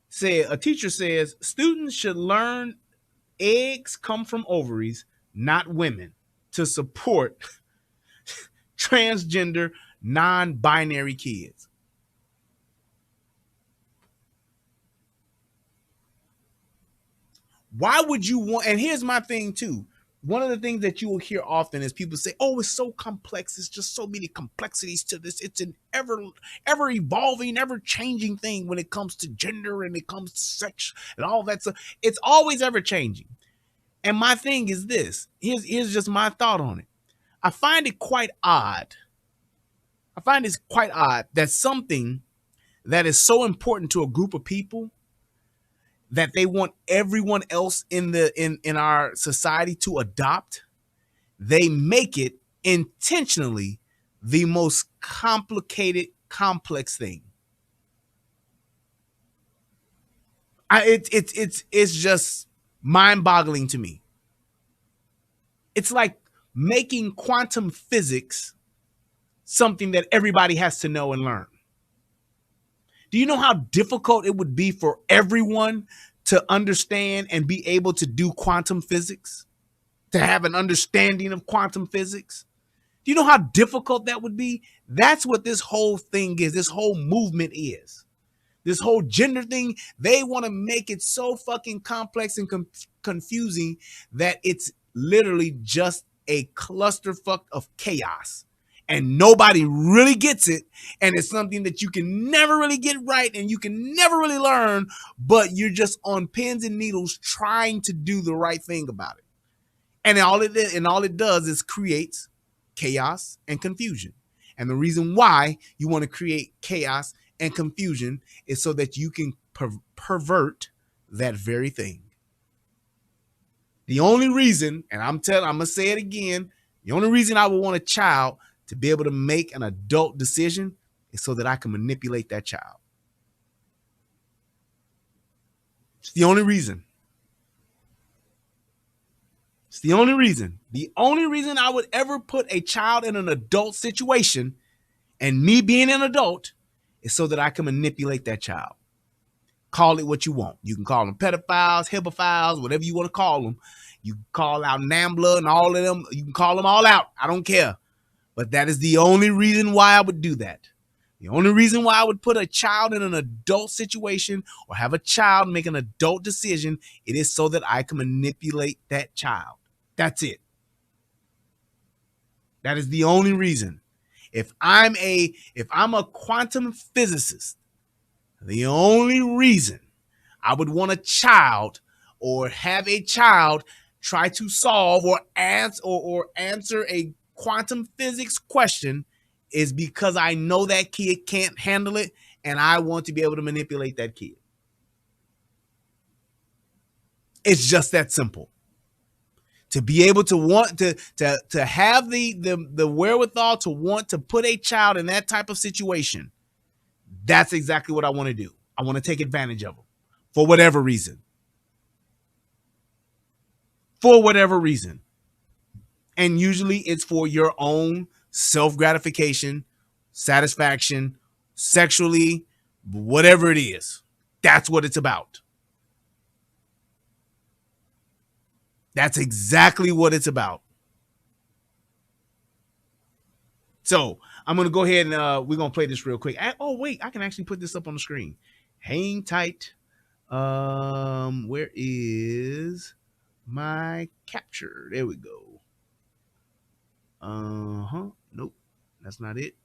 A: says students should learn eggs come from ovaries, not women, to support transgender, non-binary kids. Why would you want, and here's my thing too. One of the things that you will hear often is people say, oh, it's so complex. It's just so many complexities to this. It's an ever evolving, ever changing thing when it comes to gender and it comes to sex and all that stuff. It's always ever changing. And my thing is this. Here's just my thought on it. I find it quite odd. That something that is so important to a group of people that they want everyone else in our society to adopt, they make it intentionally the most complicated, complex thing. It's just mind-boggling to me. It's like making quantum physics something that everybody has to know and learn. Do you know how difficult it would be for everyone to understand and be able to do quantum physics? To have an understanding of quantum physics? Do you know how difficult that would be? That's what this whole thing is. This whole movement is. This whole gender thing, they want to make it so fucking complex and confusing that it's literally just a clusterfuck of chaos. And nobody really gets it. And it's something that you can never really get right and you can never really learn, but you're just on pins and needles trying to do the right thing about it. And all it does is creates chaos and confusion. And the reason why you want to create chaos and confusion is so that you can pervert that very thing. The only reason, and I'm going to say it again, the only reason I would want a child to be able to make an adult decision is so that I can manipulate that child. It's the only reason. It's the only reason. The only reason I would ever put a child in an adult situation and me being an adult is so that I can manipulate that child. Call it what you want. You can call them pedophiles, hebophiles, whatever you want to call them. You can call out NAMBLA and all of them. You can call them all out. I don't care. But that is the only reason why I would do that. The only reason why I would put a child in an adult situation or have a child make an adult decision, it is so that I can manipulate that child. That's it. That is the only reason. If I'm a quantum physicist, the only reason I would want a child or have a child try to solve or answer a quantum physics question is because I know that kid can't handle it and I want to be able to manipulate that kid. It's just that simple. To be able to want to have the wherewithal to want to put a child in that type of situation, that's exactly what I want to do. I want to take advantage of them for whatever reason. For whatever reason. And usually it's for your own self-gratification, satisfaction, sexually, whatever it is. That's what it's about. That's exactly what it's about. So I'm going to go ahead and we're going to play this real quick. Oh, wait, I can actually put this up on the screen. Hang tight. Where is my capture? There we go. Nope. That's not it.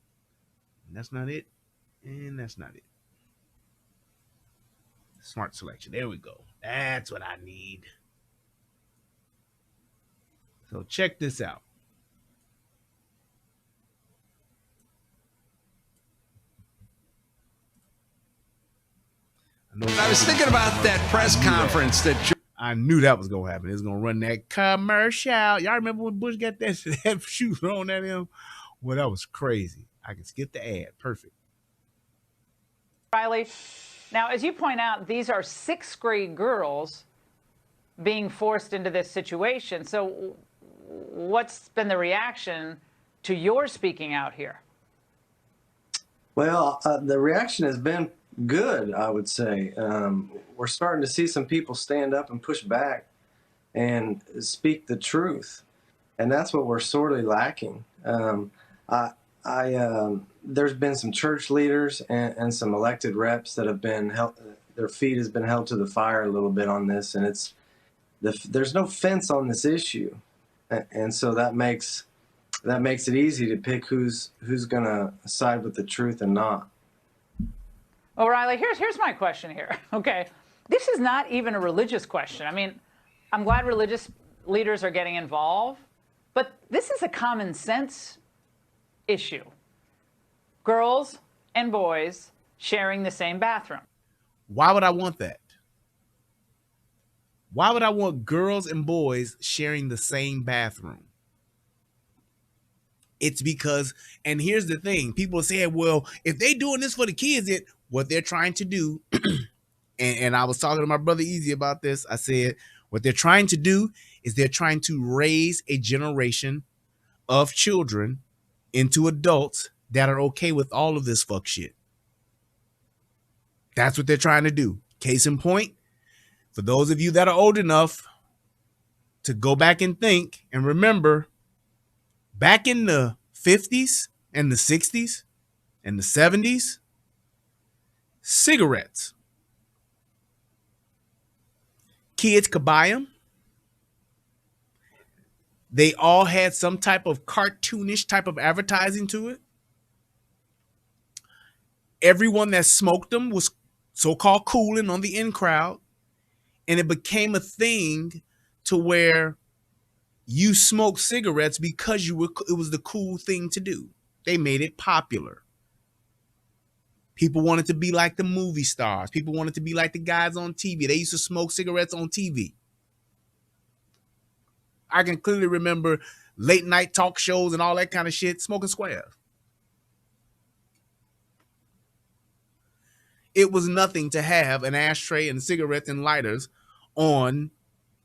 A: That's not it. And that's not it. Smart selection. There we go. That's what I need. So check this out.
I: I was thinking about that press conference that
A: I knew that was gonna happen. It's gonna run that commercial. Y'all remember when Bush got that shoe thrown at him? Well, that was crazy. I can skip the ad. Perfect.
J: Riley, now, as you point out, these are sixth grade girls being forced into this situation. So what's been the reaction to your speaking out here?
K: Well, the reaction has been good, I would say. We're starting to see some people stand up and push back and speak the truth. And that's what we're sorely lacking. There's been some church leaders and some elected reps that have been held, their feet has been held to the fire a little bit on this. And there's no fence on this issue. And so that makes it easy to pick who's going to side with the truth and not.
J: Well, Riley, here's my question here. Okay, this is not even a religious question. I mean, I'm glad religious leaders are getting involved, but this is a common sense issue. Girls and boys sharing the same bathroom.
A: Why would I want that? Why would I want girls and boys sharing the same bathroom? It's because, and here's the thing, people say, well, if they doing this for the kids, what they're trying to do, and I was talking to my brother Easy about this, I said, what they're trying to do is they're trying to raise a generation of children into adults that are okay with all of this fuck shit. That's what they're trying to do. Case in point, for those of you that are old enough to go back and think and remember, back in the 50s and the 60s and the 70s, cigarettes, kids could buy them. They all had some type of cartoonish type of advertising to it. Everyone that smoked them was so-called cool and on the in crowd. And it became a thing to where you smoked cigarettes because it was the cool thing to do. They made it popular. People wanted to be like the movie stars. People wanted to be like the guys on TV. They used to smoke cigarettes on TV. I can clearly remember late night talk shows and all that kind of shit, smoking squares. It was nothing to have an ashtray and cigarettes and lighters on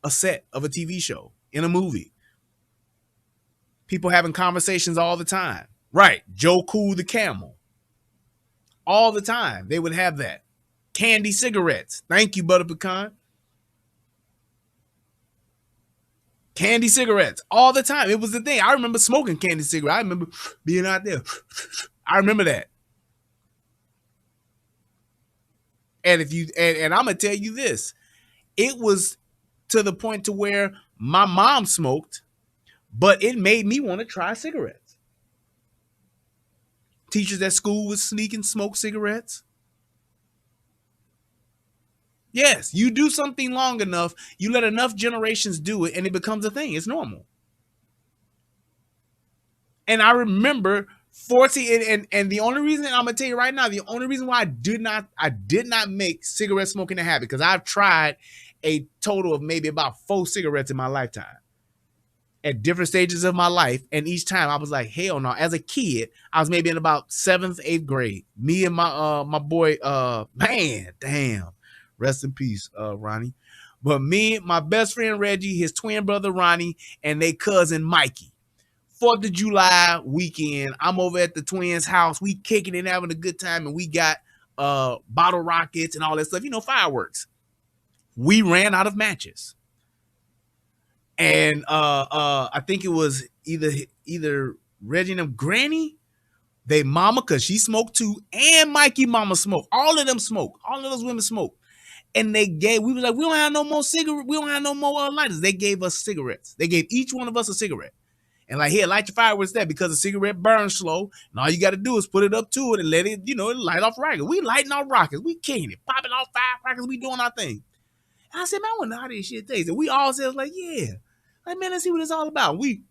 A: a set of a TV show, in a movie. People having conversations all the time. Right. Joe Cool the Camel. All the time. They would have that. Candy cigarettes. Thank you, Butter Pecan. Candy cigarettes. All the time. It was the thing. I remember smoking candy cigarettes. I remember being out there. I remember that. And if you and I'm gonna tell you this, it was to the point to where my mom smoked, but it made me want to try cigarettes. Teachers at school would sneak and smoke cigarettes. Yes, you do something long enough, you let enough generations do it, and it becomes a thing. It's normal. And I remember forcing and the only reason I'm gonna tell you right now, the only reason why I did not make cigarette smoking a habit, because I've tried a total of maybe about 4 cigarettes in my lifetime at different stages of my life, and each time I was like, hell no. As a kid, I was maybe in about 7th, 8th grade. Me and my boy, man, damn, rest in peace, Ronnie. But me, my best friend Reggie, his twin brother Ronnie, and their cousin Mikey. 4th of July weekend, I'm over at the twins' house. We kicking and having a good time, and we got bottle rockets and all that stuff, fireworks. We ran out of matches. And I think it was either Reggie and them granny, they mama, because she smoked too, and Mikey mama smoked. All of them smoke. All of those women smoke. And we was like, we don't have no more cigarettes. We don't have no more lighters. They gave us cigarettes. They gave each one of us a cigarette. And like, here, light your fireworks there, because the cigarette burns slow. And all you got to do is put it up to it and let it, it light off rockets. We lighting off rockets. We kicking it, popping off firecrackers. We doing our thing. And I said, man, I wonder how this shit tastes. And we all said, like, yeah. Like, man, let's see what it's all about. We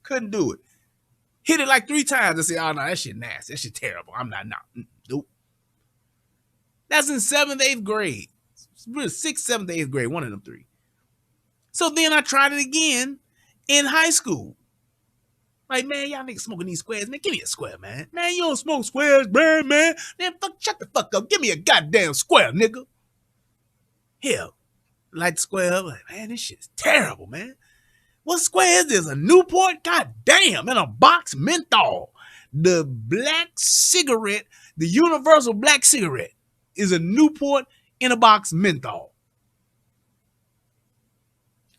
A: couldn't do it. Hit it like 3 times and say, oh, no, that shit nasty. That shit terrible. I'm not. Nope. That's in 7th, 8th grade. 6th, 7th, 8th grade, one of them 3. So then I tried it again in high school. Like, man, y'all niggas smoking these squares. Man, give me a square, man. Man, you don't smoke squares, man. Man, shut the fuck up. Give me a goddamn square, nigga. Hell. Light the square up, like, man, this shit's terrible, man. What square is this? A Newport? God damn, in a box menthol. The black cigarette, the universal black cigarette, is a Newport in a box menthol.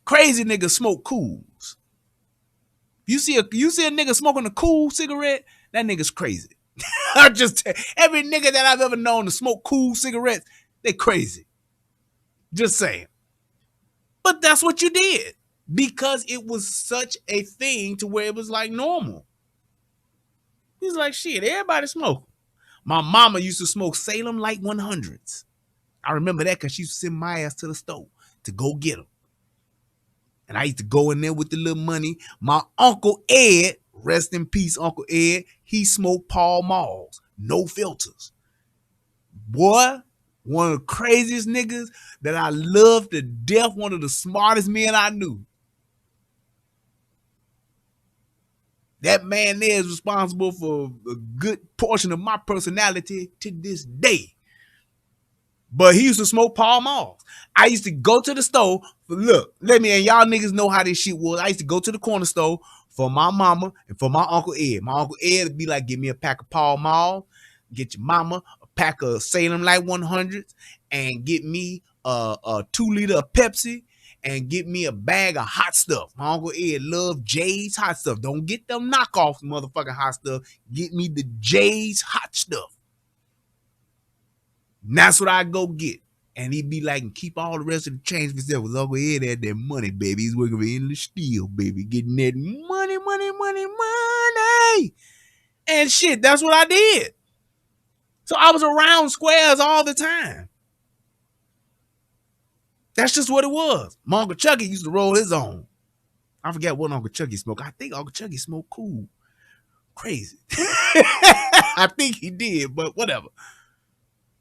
A: Crazy niggas smoke cools. You see a nigga smoking a cool cigarette, that nigga's crazy. Every nigga that I've ever known to smoke cool cigarettes, they crazy. Just saying. But that's what you did, because it was such a thing to where it was like normal. He's like, shit, everybody smoke. My mama used to smoke Salem Light 100s. I remember that because she used to send my ass to the store to go get them. And I used to go in there with the little money. My Uncle Ed, rest in peace, Uncle Ed, he smoked Pall Malls, no filters. Boy, one of the craziest niggas that I loved to death, one of the smartest men I knew. That man there is responsible for a good portion of my personality to this day. But he used to smoke Pall Malls. I used to go to the store. Look, and y'all niggas know how this shit was. I used to go to the corner store for my mama and for my Uncle Ed. My Uncle Ed would be like, give me a pack of Pall Mall, get your mama a pack of Salem Light 100s, and get me a 2-liter of Pepsi, and get me a bag of hot stuff. My Uncle Ed loved Jay's hot stuff. Don't get them knockoff motherfucking hot stuff. Get me the Jay's hot stuff. And that's what I go get. And he'd be like, and keep all the rest of the change for himself. Because Uncle Ed had that money, baby. He's working for Endless Steel, baby. Getting that money. And shit, that's what I did. So I was around squares all the time. That's just what it was. My Uncle Chucky used to roll his own. I forget what Uncle Chucky smoked. I think Uncle Chucky smoked cool. Crazy. I think he did, but whatever.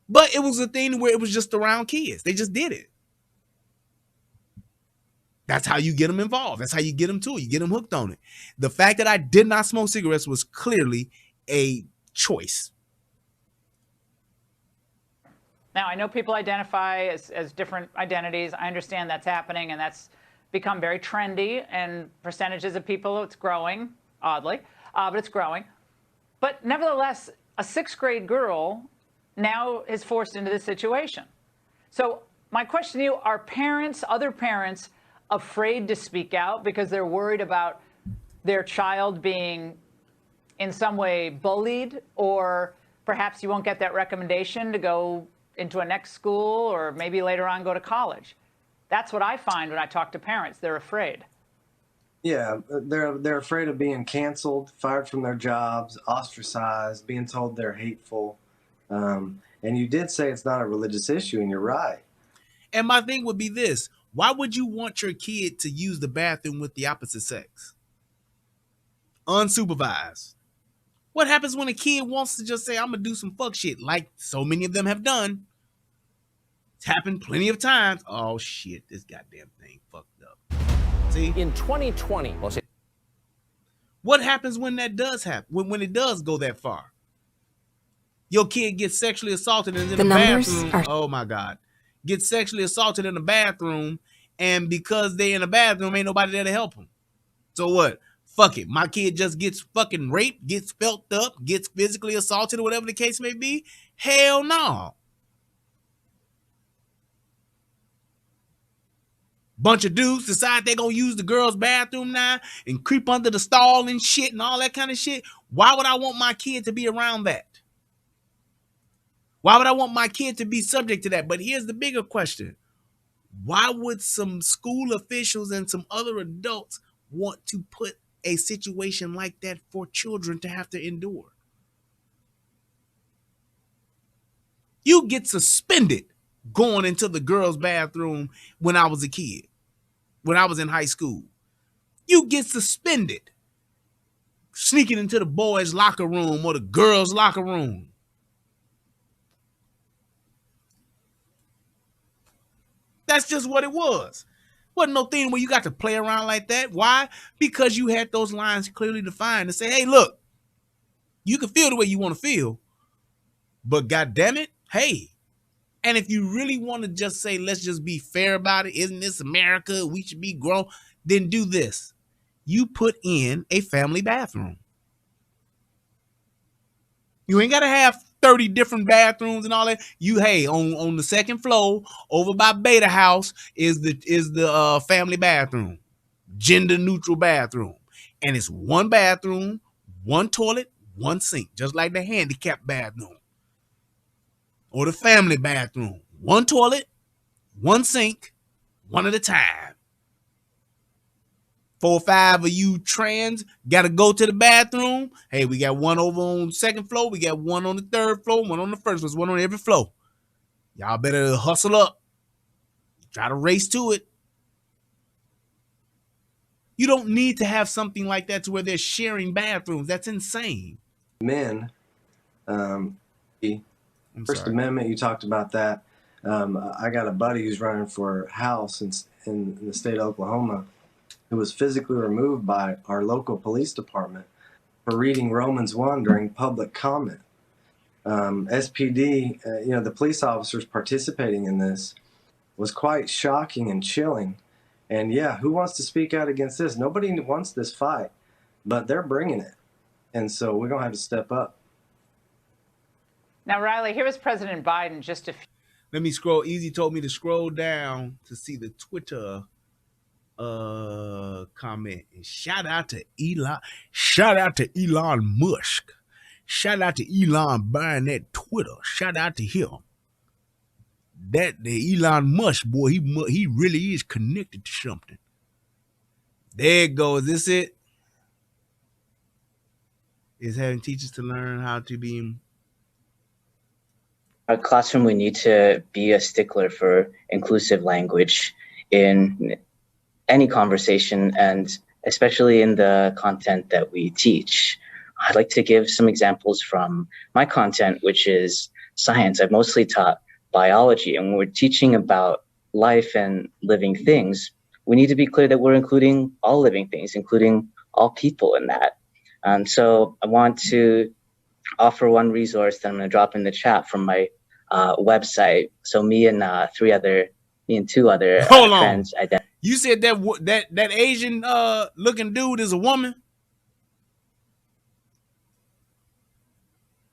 A: But it was a thing where it was just around kids. They just did it. That's how you get them involved. That's how you get them to it. You get them hooked on it. The fact that I did not smoke cigarettes was clearly a choice.
J: Now, I know people identify as different identities. I understand that's happening, and that's become very trendy. And percentages of people, it's growing, oddly, but it's growing. But nevertheless, a 6th grade girl now is forced into this situation. So my question to you, are parents, other parents, afraid to speak out because they're worried about their child being in some way bullied, or perhaps you won't get that recommendation to go into a next school, or maybe later on go to college? That's what I find when I talk to parents. They're afraid.
K: Yeah, they're afraid of being canceled, fired from their jobs, ostracized, being told they're hateful. And And you did say it's not a religious issue, and you're right.
A: And my thing would be this. Why would you want your kid to use the bathroom with the opposite sex? Unsupervised. What happens when a kid wants to just say, I'm going to do some fuck shit, like so many of them have done? It's happened plenty of times. Oh, shit, this goddamn thing fucked up. See?
L: In 2020,
A: what happens when that does happen? When it does go that far? Your kid gets sexually assaulted in the bathroom. Oh, my God. Gets sexually assaulted in the bathroom, and because they in the bathroom, ain't nobody there to help them. So what? Fuck it. My kid just gets fucking raped, gets felt up, gets physically assaulted, or whatever the case may be? Hell no. Bunch of dudes decide they're going to use the girl's bathroom now and creep under the stall and shit and all that kind of shit. Why would I want my kid to be around that? Why would I want my kid to be subject to that? But here's the bigger question. Why would some school officials and some other adults want to put a situation like that for children to have to endure? You get suspended going into the girls' bathroom when I was a kid, when I was in high school. You get suspended sneaking into the boys' locker room or the girls' locker room. That's just what it was. Wasn't no thing where you got to play around like that. Why? Because you had those lines clearly defined and say, hey, look, you can feel the way you want to feel, but goddamn it, hey. And if you really want to just say, let's just be fair about it, isn't this America? We should be grown. Then do this. You put in a family bathroom. You ain't got to have 30 different bathrooms and all that. You, hey, on the second floor over by Beta House is the family bathroom, gender neutral bathroom. And it's one bathroom, one toilet, one sink, just like the handicapped bathroom. Or the family bathroom. One toilet, one sink, one at a time. 4 or 5 of you trans got to go to the bathroom. Hey, we got one over on the second floor. We got one on the third floor, one on the first floor, one on every floor. Y'all better hustle up. Try to race to it. You don't need to have something like that to where they're sharing bathrooms. That's insane.
K: Men, First Amendment, you talked about that. I got a buddy who's running for House in the state of Oklahoma who was physically removed by our local police department for reading Romans 1 during public comment. SPD, the police officers participating in this was quite shocking and chilling. And yeah, who wants to speak out against this? Nobody wants this fight, but they're bringing it. And so we're going to have to step up.
J: Now, Riley, here was President Biden just a few.
A: Let me scroll. Easy told me to scroll down to see the Twitter comment. And shout out to Elon. Shout out to Elon Musk. Shout out to Elon buying that Twitter. Shout out to him. The Elon Musk boy, he really is connected to something. There it goes. Is this it? Is having teachers to learn how to be.
M: Our classroom, we need to be a stickler for inclusive language in any conversation, and especially in the content that we teach. I'd like to give some examples from my content, which is science. I've mostly taught biology, and when we're teaching about life and living things, we need to be clear that we're including all living things, including all people in that. And so I want to offer one resource that I'm going to drop in the chat from my website. So me and two other friends.
A: You said that Asian looking dude is a woman?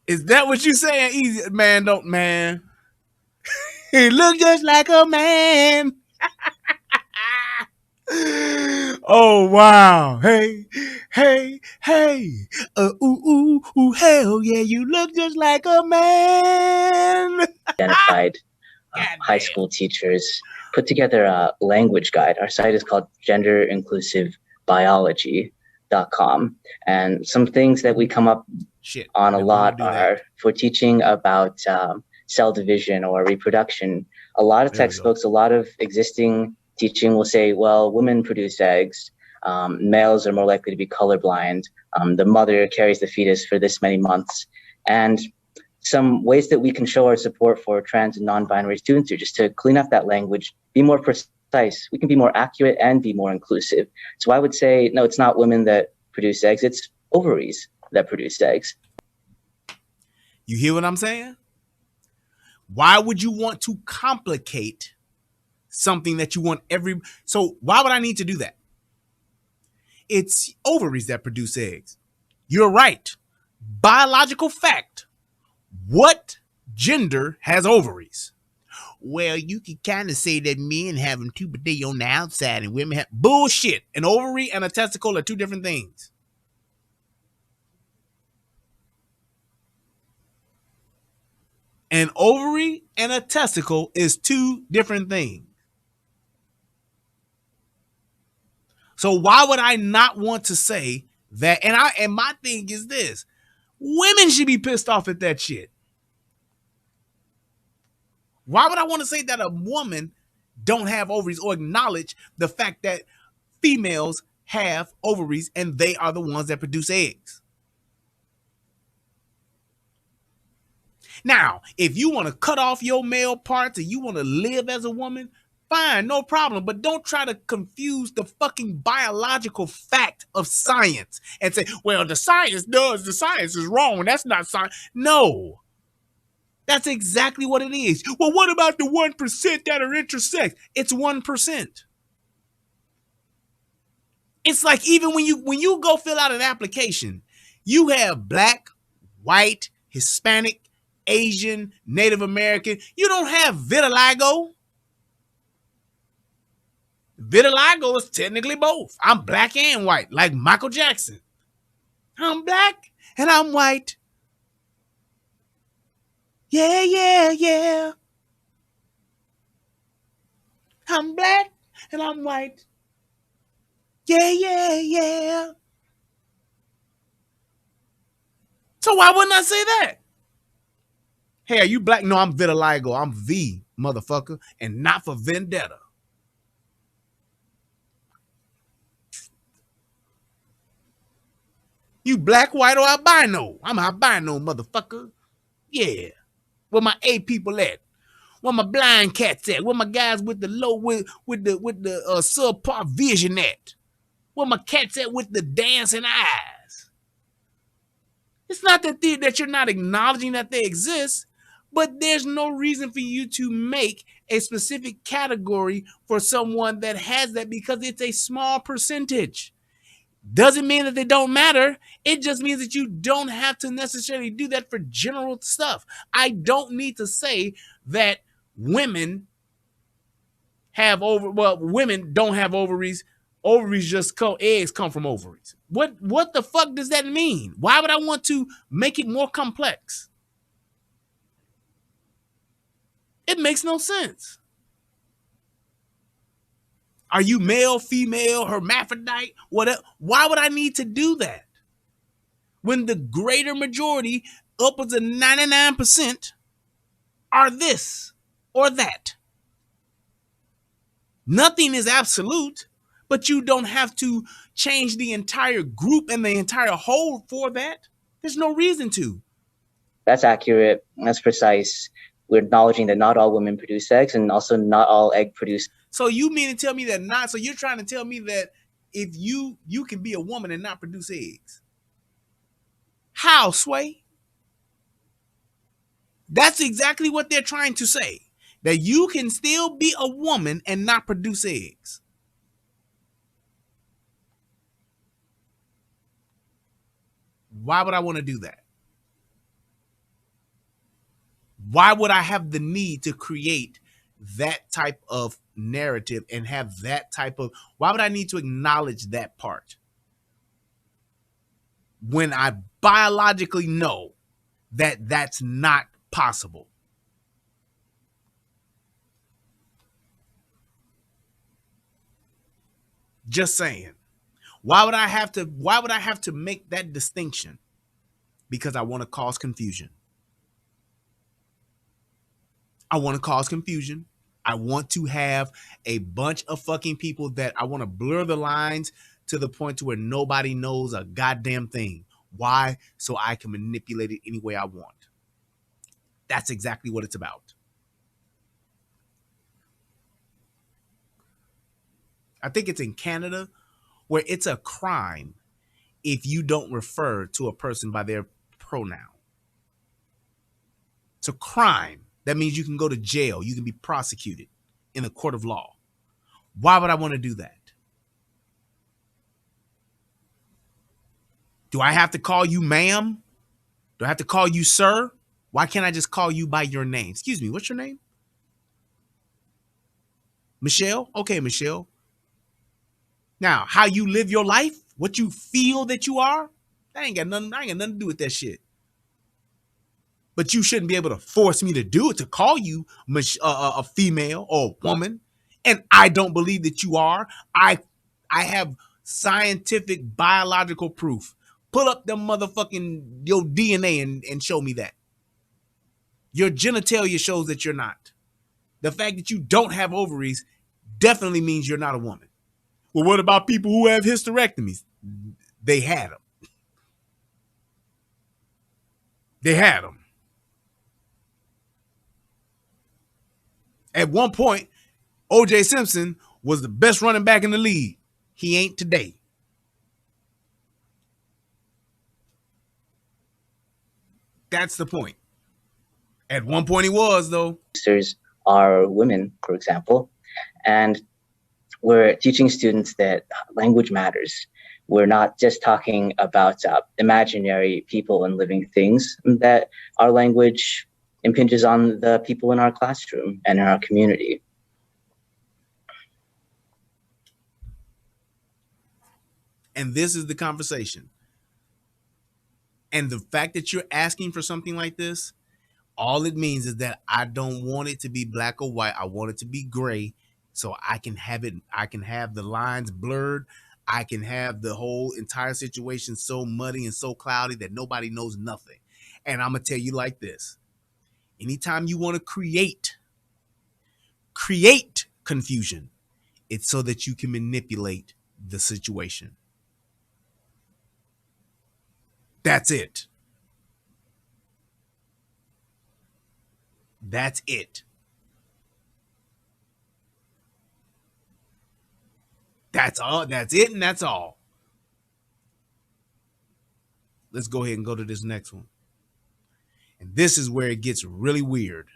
A: Is that what you saying? Easy, man, don't, man. He look just like a man. Oh, wow. Hey. Ooh, hell yeah, you look just like a man.
M: Identified high school teachers put together a language guide. Our site is called genderinclusivebiology.com. And some things that we come up on a lot are for teaching about cell division or reproduction. A lot of textbooks, a lot of existing teaching will say, well, women produce eggs. Males are more likely to be colorblind. The mother carries the fetus for this many months. And some ways that we can show our support for trans and non-binary students are just to clean up that language, be more precise. We can be more accurate and be more inclusive. So I would say, no, it's not women that produce eggs, it's ovaries that produce eggs.
A: You hear what I'm saying? Why would you want to complicate something that you want so why would I need to do that? It's ovaries that produce eggs. You're right. Biological fact. What gender has ovaries? Well, you can kind of say that men have them too, but they on the outside and women have bullshit. An ovary and a testicle are two different things. An ovary and a testicle is two different things. So why would I not want to say that? And my thing is this: women should be pissed off at that shit. Why would I want to say that a woman don't have ovaries or acknowledge the fact that females have ovaries and they are the ones that produce eggs? Now, if you want to cut off your male parts and you want to live as a woman, fine, no problem. But don't try to confuse the fucking biological fact of science and say, well, the science is wrong. That's not science. No. That's exactly what it is. Well, what about the 1% that are intersex? It's 1%. It's like even when you go fill out an application, you have black, white, Hispanic, Asian, Native American. You don't have vitiligo. Vitiligo is technically both. I'm black and white, like Michael Jackson. I'm black and I'm white. Yeah, yeah, yeah. I'm black and I'm white. Yeah, yeah, yeah. So why wouldn't I say that? Hey, are you black? No, I'm vitiligo. I'm V, motherfucker, and not for vendetta. You black, white, or albino? I'm albino, motherfucker. Yeah. Where my A people at? Where my blind cats at? Where my guys with the low with the subpar vision at? Where my cats at with the dancing eyes? It's not that you're not acknowledging that they exist, but there's no reason for you to make a specific category for someone that has that because it's a small percentage. Doesn't mean that they don't matter. It just means that you don't have to necessarily do that for general stuff. I don't need to say that women women don't have ovaries. Ovaries just eggs come from ovaries. What the fuck does that mean? Why would I want to make it more complex? It makes no sense. Are you male, female, hermaphrodite, whatever? Why would I need to do that? When the greater majority, upwards of 99%, are this or that. Nothing is absolute, but you don't have to change the entire group and the entire whole for that. There's no reason to.
M: That's accurate. That's precise. We're acknowledging that not all women produce eggs and also not all egg produce.
A: So you mean to tell me that not? So you're trying to tell me that if you can be a woman and not produce eggs? How, Sway? That's exactly what they're trying to say. That you can still be a woman and not produce eggs. Why would I want to do that? Why would I have the need to create that type of narrative and have that type of, why would I need to acknowledge that part when I biologically know that that's not possible? Just saying. Why would I have to make that distinction? Because I want to cause confusion. I want to cause confusion. I want to have a bunch of fucking people that I want to blur the lines to the point to where nobody knows a goddamn thing. Why? So I can manipulate it any way I want. That's exactly what it's about. I think it's in Canada where it's a crime if you don't refer to a person by their pronoun. It's a crime. That means you can go to jail. You can be prosecuted in a court of law. Why would I want to do that? Do I have to call you ma'am? Do I have to call you sir? Why can't I just call you by your name? Excuse me, what's your name? Michelle? Okay, Michelle. Now, how you live your life, what you feel that you are, I ain't got nothing to do with that shit. But you shouldn't be able to force me to do it, to call you a female or a woman. And I don't believe that you are. I have scientific biological proof. Pull up them motherfucking your DNA and show me that. Your genitalia shows that you're not. The fact that you don't have ovaries definitely means you're not a woman. Well, what about people who have hysterectomies? They had them. They had them. At one point, O.J. Simpson was the best running back in the league. He ain't today. That's the point. At one point he was, though.
M: Sisters are women, for example, and we're teaching students that language matters. We're not just talking about imaginary people and living things, that our language impinges on the people in our classroom and in our community.
A: And this is the conversation. And the fact that you're asking for something like this, all it means is that I don't want it to be black or white. I want it to be gray, so I can have it. I can have the lines blurred. I can have the whole entire situation so muddy and so cloudy that nobody knows nothing. And I'm going to tell you like this. Anytime you want to create confusion, it's so that you can manipulate the situation. That's it. That's it. That's all. That's it, and that's all. Let's go ahead and go to this next one. And this is where it gets really weird.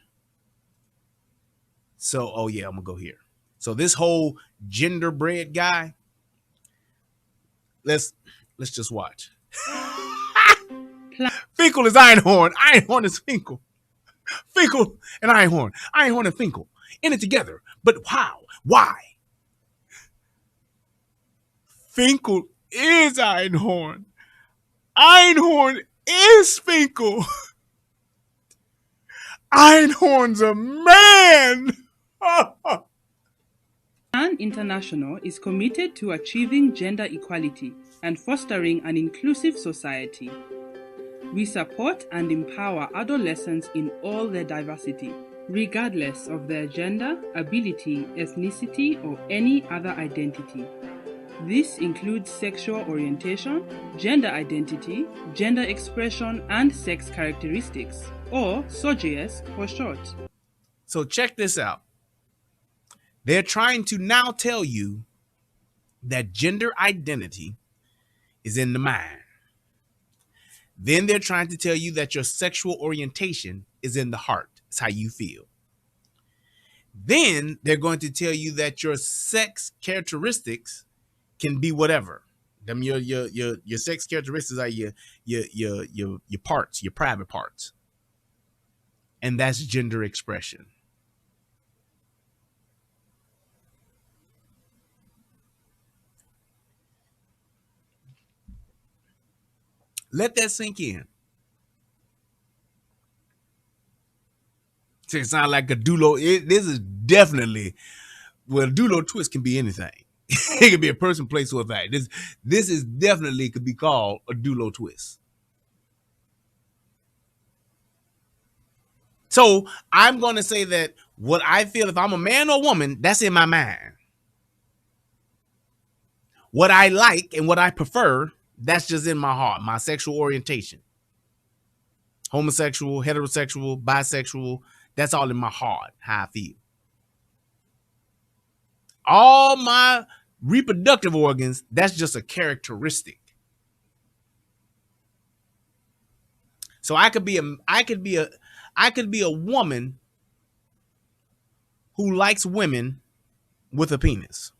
A: So, oh yeah, I'm gonna go here. So this whole Genderbread guy, let's just watch. Finkel is Einhorn. Einhorn is Finkel. Finkel and Einhorn. Einhorn and Finkel in it together. But how? Why? Finkel is Einhorn. Einhorn is Finkel. Einhorn's a man.
L: PLAN International is committed to achieving gender equality and fostering an inclusive society. We support and empower adolescents in all their diversity, regardless of their gender, ability, ethnicity, or any other identity. This includes sexual orientation, gender identity, gender expression, and sex characteristics, or SOGIES for short.
A: So check this out. They're trying to now tell you that gender identity is in the mind. Then they're trying to tell you that your sexual orientation is in the heart. It's how you feel. Then they're going to tell you that your sex characteristics can be whatever. Them your sex characteristics are your parts, your private parts. And that's gender expression. Let that sink in. It sounds like a Dulo. This is definitely, well, Dulo twist can be anything. It could be a person, place, or thing. This is definitely could be called a Dulo twist. So I'm going to say that what I feel, if I'm a man or a woman, that's in my mind. What I like and what I prefer, that's just in my heart, my sexual orientation. Homosexual, heterosexual, bisexual, that's all in my heart, how I feel. All my reproductive organs, that's just a characteristic. So I could be a woman who likes women with a penis.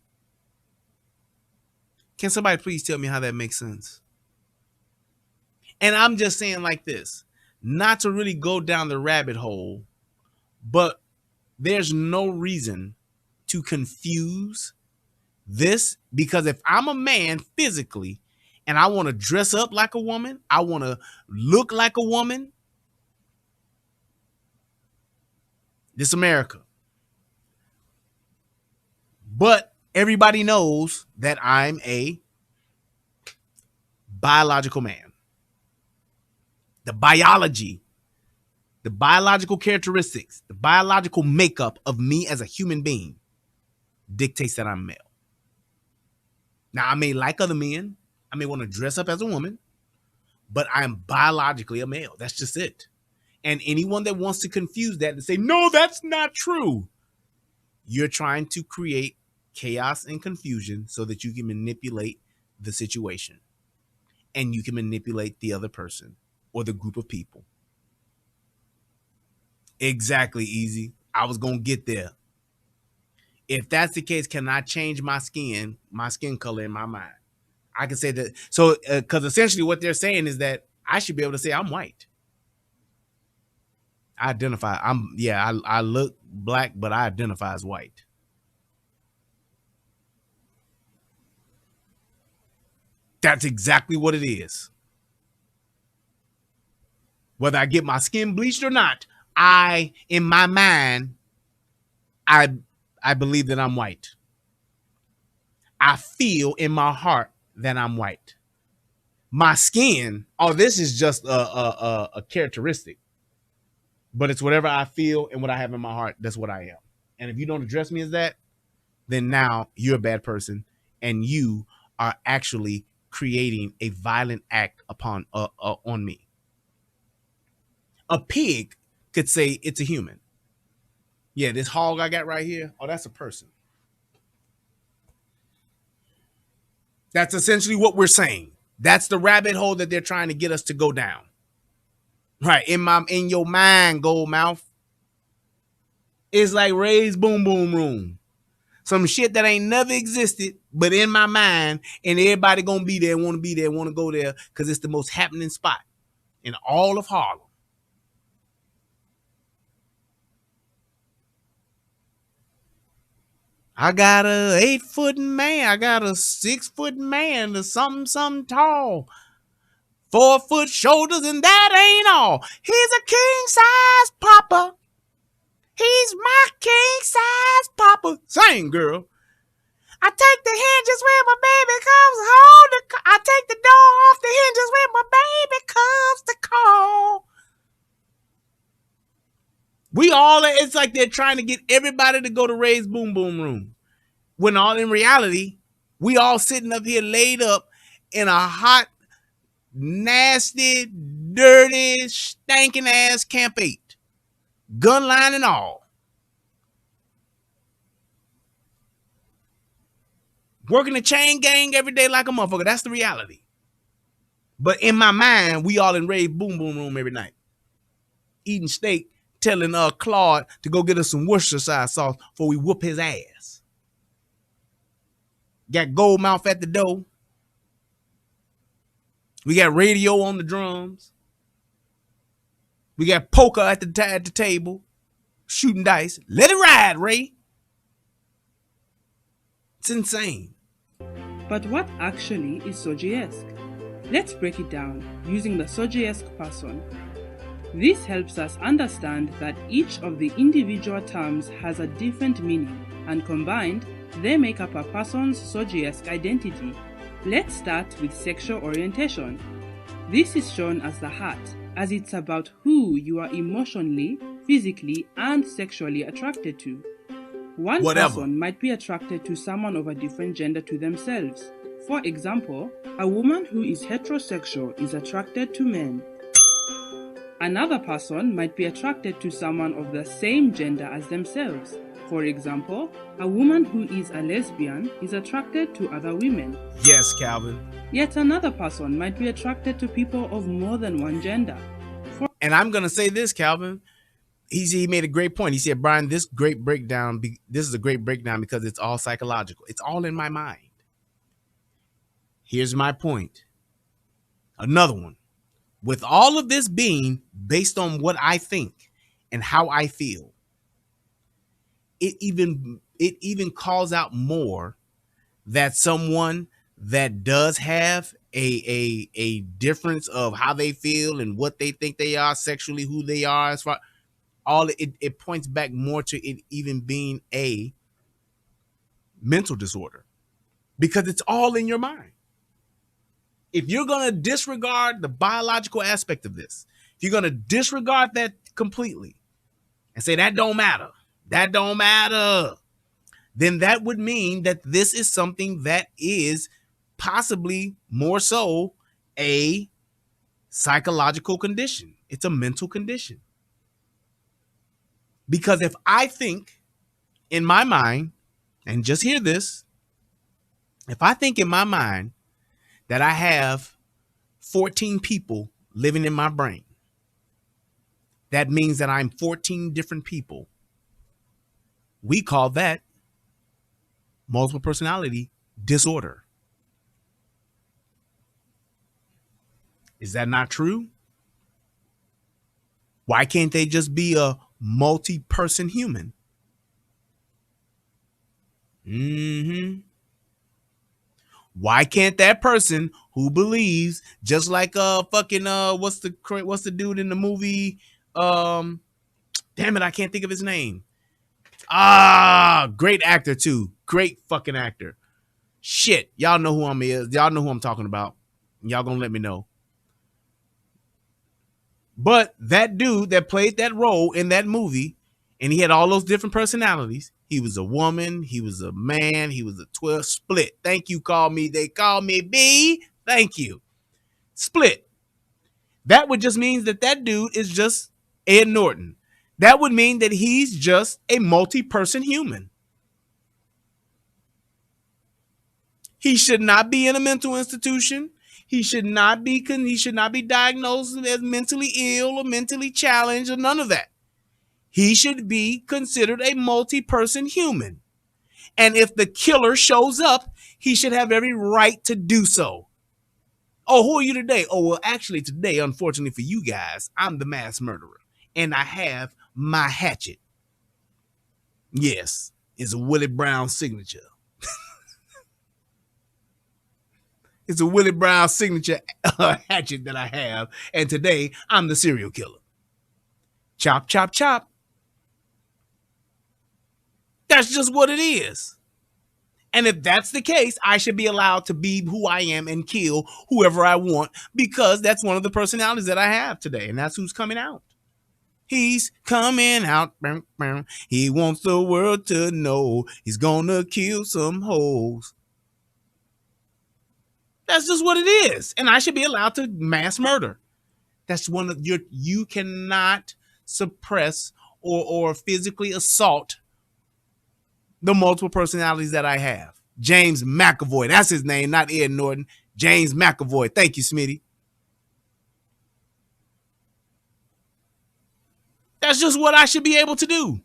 A: Can somebody please tell me how that makes sense? And I'm just saying like this, not to really go down the rabbit hole, but there's no reason to confuse this, because if I'm a man physically and I want to dress up like a woman, I want to look like a woman, this America. But everybody knows that I'm a biological man. The biology, the biological characteristics, the biological makeup of me as a human being dictates that I'm male. Now, I may like other men. I may want to dress up as a woman, but I'm biologically a male. That's just it. And anyone that wants to confuse that and say, no, that's not true, you're trying to create chaos and confusion so that you can manipulate the situation and you can manipulate the other person or the group of people. Exactly, Easy. I was going to get there. If that's the case, can I change my skin color in my mind? I can say that. So, because essentially what they're saying is that I should be able to say I'm white. I identify. I look black, but I identify as white. That's exactly what it is. Whether I get my skin bleached or not, in my mind, I believe that I'm white. I feel in my heart that I'm white. My skin, this is just a characteristic. But it's whatever I feel and what I have in my heart, that's what I am. And if you don't address me as that, then now you're a bad person and you are actually creating a violent act on me. A pig could say it's a human. Yeah, this hog I got right here, that's a person. That's essentially what we're saying. That's the rabbit hole that they're trying to get us to go down. Right, in your mind, gold mouth. It's like Ray's Boom Boom Room. Some shit that ain't never existed, but in my mind, and everybody gonna be there, want to go there, because it's the most happening spot in all of Harlem. I got a 8-foot man. I got a 6-foot man. There's something tall. 4-foot shoulders, and that ain't all. He's a king-size papa. He's my king-size papa. Sing, girl. I take the hinges when my baby comes home. I take the door off the hinges when my baby comes to call. It's like they're trying to get everybody to go to Ray's Boom Boom Room. When all in reality, we all sitting up here laid up in a hot, nasty, dirty, stinking ass Camp 8. Gun line and all. Working the chain gang every day like a motherfucker. That's the reality. But in my mind, we all in Ray's Boom Boom Room every night. Eating steak, telling Claude to go get us some Worcestershire sauce before we whoop his ass. Got gold mouth at the door. We got radio on the drums. We got poker at the table, shooting dice. Let it ride, Ray. It's insane.
L: But what actually is Soji-esque? Let's break it down using the Soji-esque person. This helps us understand that each of the individual terms has a different meaning, and combined, they make up a person's Soji-esque identity. Let's start with sexual orientation. This is shown as the heart, as it's about who you are emotionally, physically, and sexually attracted to. One
A: Whatever.
L: person might be attracted to someone of a different gender to themselves. For example, a woman who is heterosexual is attracted to men. Another person might be attracted to someone of the same gender as themselves. For example, a woman who is a lesbian is attracted to other women.
A: Yes, Calvin.
L: Yet another person might be attracted to people of more than one gender.
A: And I'm going to say this, Calvin. He made a great point. He said, Brian, this is a great breakdown because it's all psychological. It's all in my mind. Here's my point. Another one. With all of this being based on what I think and how I feel, it even calls out more that someone that does have a difference of how they feel and what they think they are sexually, who they are, as far all it points back more to it even being a mental disorder, because it's all in your mind. If you're going to disregard the biological aspect of this, if you're going to disregard that completely and say that don't matter, then that would mean that this is something that is possibly more so a psychological condition. It's a mental condition. Because if I think in my mind, and just hear this, if I think in my mind that I have 14 people living in my brain, that means that I'm 14 different people. We call that multiple personality disorder. Is that not true? Why can't they just be a multi-person human? Why can't that person who believes just like what's the dude in the movie? Damn it, I can't think of his name. Great actor too. Great fucking actor. Shit, y'all know who y'all know who I'm talking about. Y'all gonna let me know. But that dude that played that role in that movie, and he had all those different personalities. He was a woman, he was a man, he was a 12 split. Thank you, they call me B. Thank you. Split. That would just mean that dude is just Ed Norton. That would mean that he's just a multi-person human. He should not be in a mental institution. He should not be diagnosed as mentally ill or mentally challenged or none of that. He should be considered a multi-person human. And if the killer shows up, he should have every right to do so. Oh, who are you today? Oh, well, actually today, unfortunately for you guys, I'm the mass murderer. And I have my hatchet. Yes, it's a Willie Brown signature. It's a Willie Brown signature hatchet that I have. And today, I'm the serial killer. Chop, chop, chop. That's just what it is. And if that's the case, I should be allowed to be who I am and kill whoever I want, because that's one of the personalities that I have today. And that's who's coming out. He's coming out. He wants the world to know he's gonna kill some hoes. That's just what it is. And I should be allowed to mass murder. That's one of you cannot suppress or physically assault the multiple personalities that I have. James McAvoy, that's his name, not Ed Norton. James McAvoy. Thank you, Smitty. That's just what I should be able to do.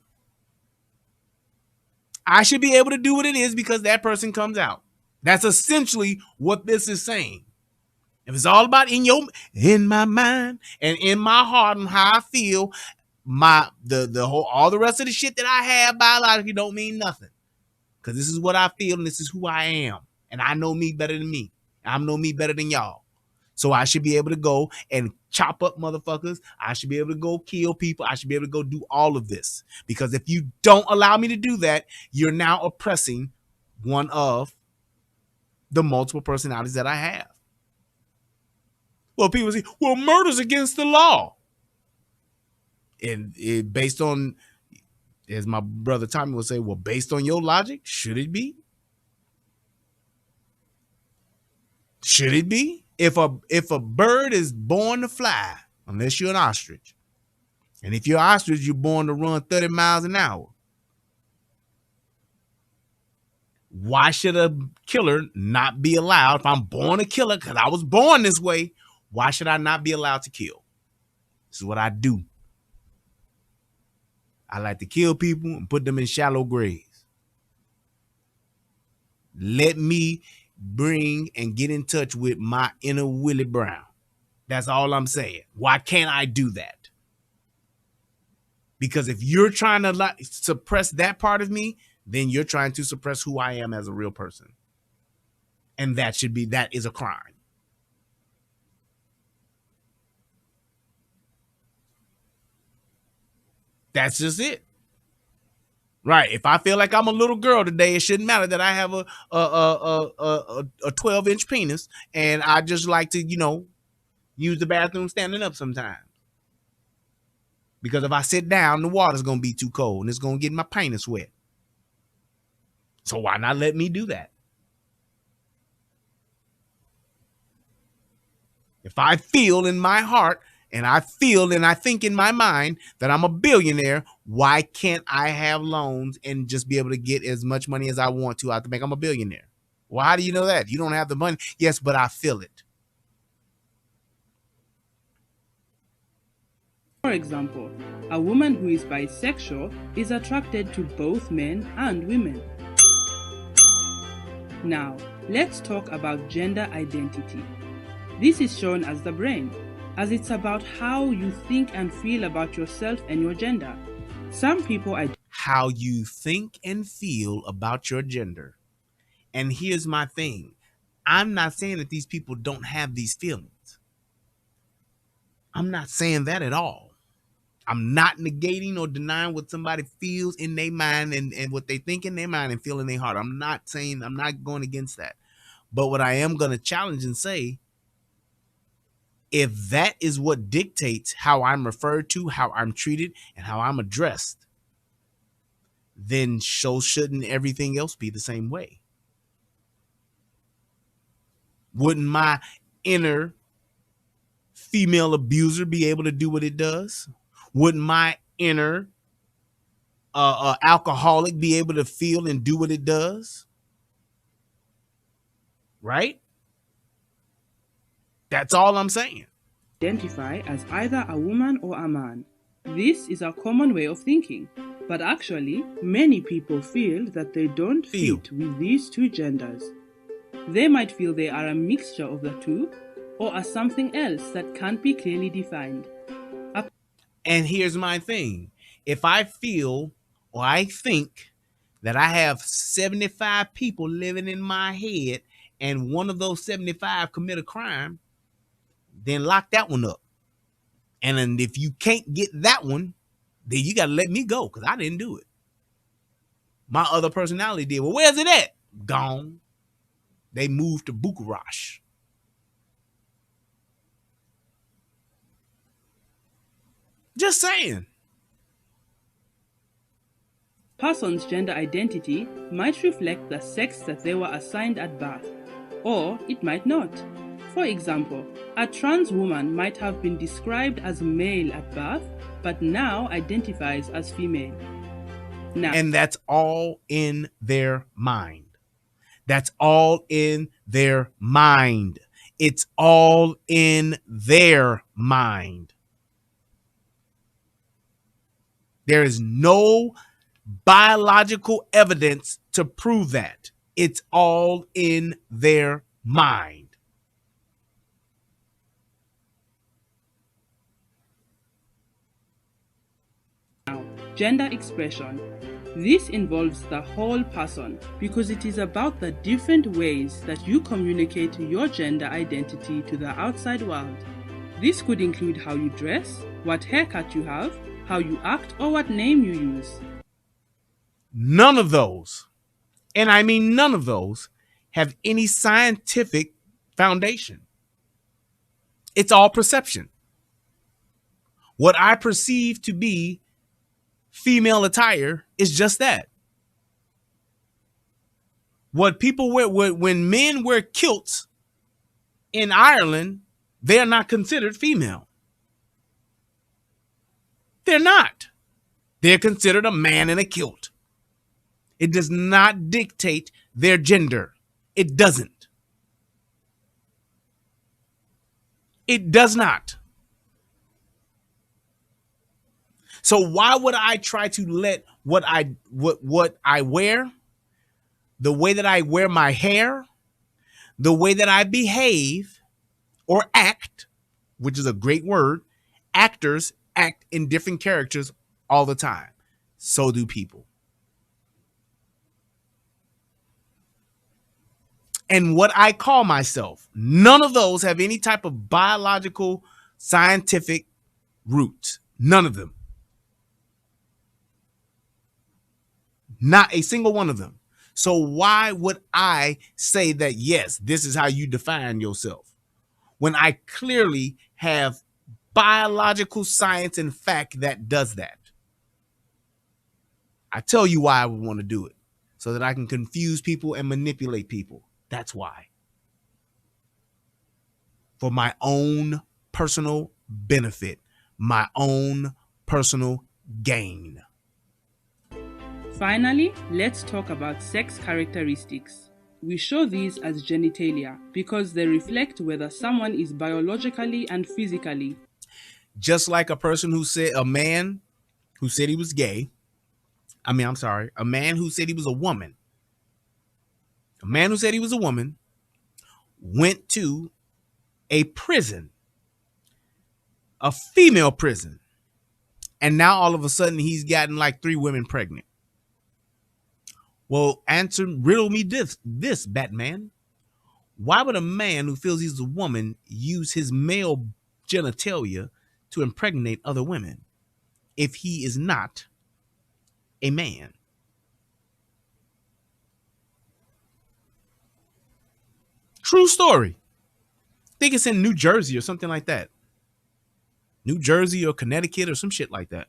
A: I should be able to do what it is because that person comes out. That's essentially what this is saying. If it's all about in my mind and in my heart and how I feel, all the rest of the shit that I have biologically don't mean nothing. Because this is what I feel and this is who I am. And I know me better than me. I know me better than y'all. So I should be able to go and chop up motherfuckers. I should be able to go kill people. I should be able to go do all of this. Because if you don't allow me to do that, you're now oppressing one of the multiple personalities that I have. Well, people say, well, murder's against the law. And based on, as my brother Tommy would say, well, based on your logic, should it be? Should it be? If a bird is born to fly, unless you're an ostrich, and if you're an ostrich, you're born to run 30 miles an hour. Why should a killer not be allowed? If I'm born a killer because I was born this way, why should I not be allowed to kill? This is what I do. I like to kill people and put them in shallow graves. Let me bring and get in touch with my inner Willie Brown. That's all I'm saying. Why can't I do that? Because if you're trying to suppress that part of me, then you're trying to suppress who I am as a real person. And that is a crime. That's just it. Right. If I feel like I'm a little girl today, it shouldn't matter that I have a 12-inch penis and I just like to, use the bathroom standing up sometimes. Because if I sit down, the water's going to be too cold and it's going to get my penis wet. So why not let me do that? If I feel in my heart and I feel and I think in my mind that I'm a billionaire, why can't I have loans and just be able to get as much money as I want to out to make I'm a billionaire? Well, how do you know that? You don't have the money. Yes, but I feel it.
L: For example, a woman who is bisexual is attracted to both men and women. Now, let's talk about gender identity. This is shown as the brain, as it's about how you think and feel about yourself and your gender. Some people
A: how you think and feel about your gender. And here's my thing. I'm not saying that these people don't have these feelings. I'm not saying that at all. I'm not negating or denying what somebody feels in their mind and what they think in their mind and feel in their heart. I'm not going against that. But what I am going to challenge and say, if that is what dictates how I'm referred to, how I'm treated, and how I'm addressed, then so shouldn't everything else be the same way? Wouldn't my inner female abuser be able to do what it does? Wouldn't my inner alcoholic be able to feel and do what it does? Right? That's all I'm saying.
L: Identify as either a woman or a man. This is a common way of thinking, but actually, many people feel that they don't fit with these two genders. They might feel they are a mixture of the two, or are something else that can't be clearly defined.
A: And here's my thing. If I feel or I think that I have 75 people living in my head and one of those 75 commit a crime, then lock that one up. And then if you can't get that one, then you got to let me go because I didn't do it. My other personality did. Well, where's it at? Gone. They moved to Bucharest. Just saying.
L: A person's gender identity might reflect the sex that they were assigned at birth, or it might not. For example, a trans woman might have been described as male at birth, but now identifies as female.
A: And that's all in their mind. That's all in their mind. It's all in their mind. There is no biological evidence to prove that. It's all in their mind.
L: Now, gender expression. This involves the whole person because it is about the different ways that you communicate your gender identity to the outside world. This could include how you dress, what haircut you have, how you act, or what name you use.
A: None of those, and I mean none of those, have any scientific foundation. It's all perception. What I perceive to be female attire is just that. What people wear, when men wear kilts in Ireland, they are not considered female. They're not. They're considered a man in a kilt. It does not dictate their gender. It doesn't. It does not. So why would I try to let what I wear, the way that I wear my hair, the way that I behave or act, which is a great word, actors act in different characters all the time. So do people. And what I call myself, none of those have any type of biological, scientific roots. None of them. Not a single one of them. So why would I say that, yes, this is how you define yourself, when I clearly have biological science and fact that does that? I tell you why I would want to do it, so that I can confuse people and manipulate people. That's why. For my own personal benefit, my own personal gain.
L: Finally, let's talk about sex characteristics. We show these as genitalia because they reflect whether someone is biologically and physically.
A: Just like a person who said, a man who said he was gay. A man who said he was a woman. A man who said he was a woman went to a prison, a female prison. And now all of a sudden he's gotten like 3 women pregnant. Well, riddle me this, Batman. Why would a man who feels he's a woman use his male genitalia to impregnate other women if he is not a man? True story. I think it's in New Jersey or something like that. New Jersey or Connecticut or some shit like that.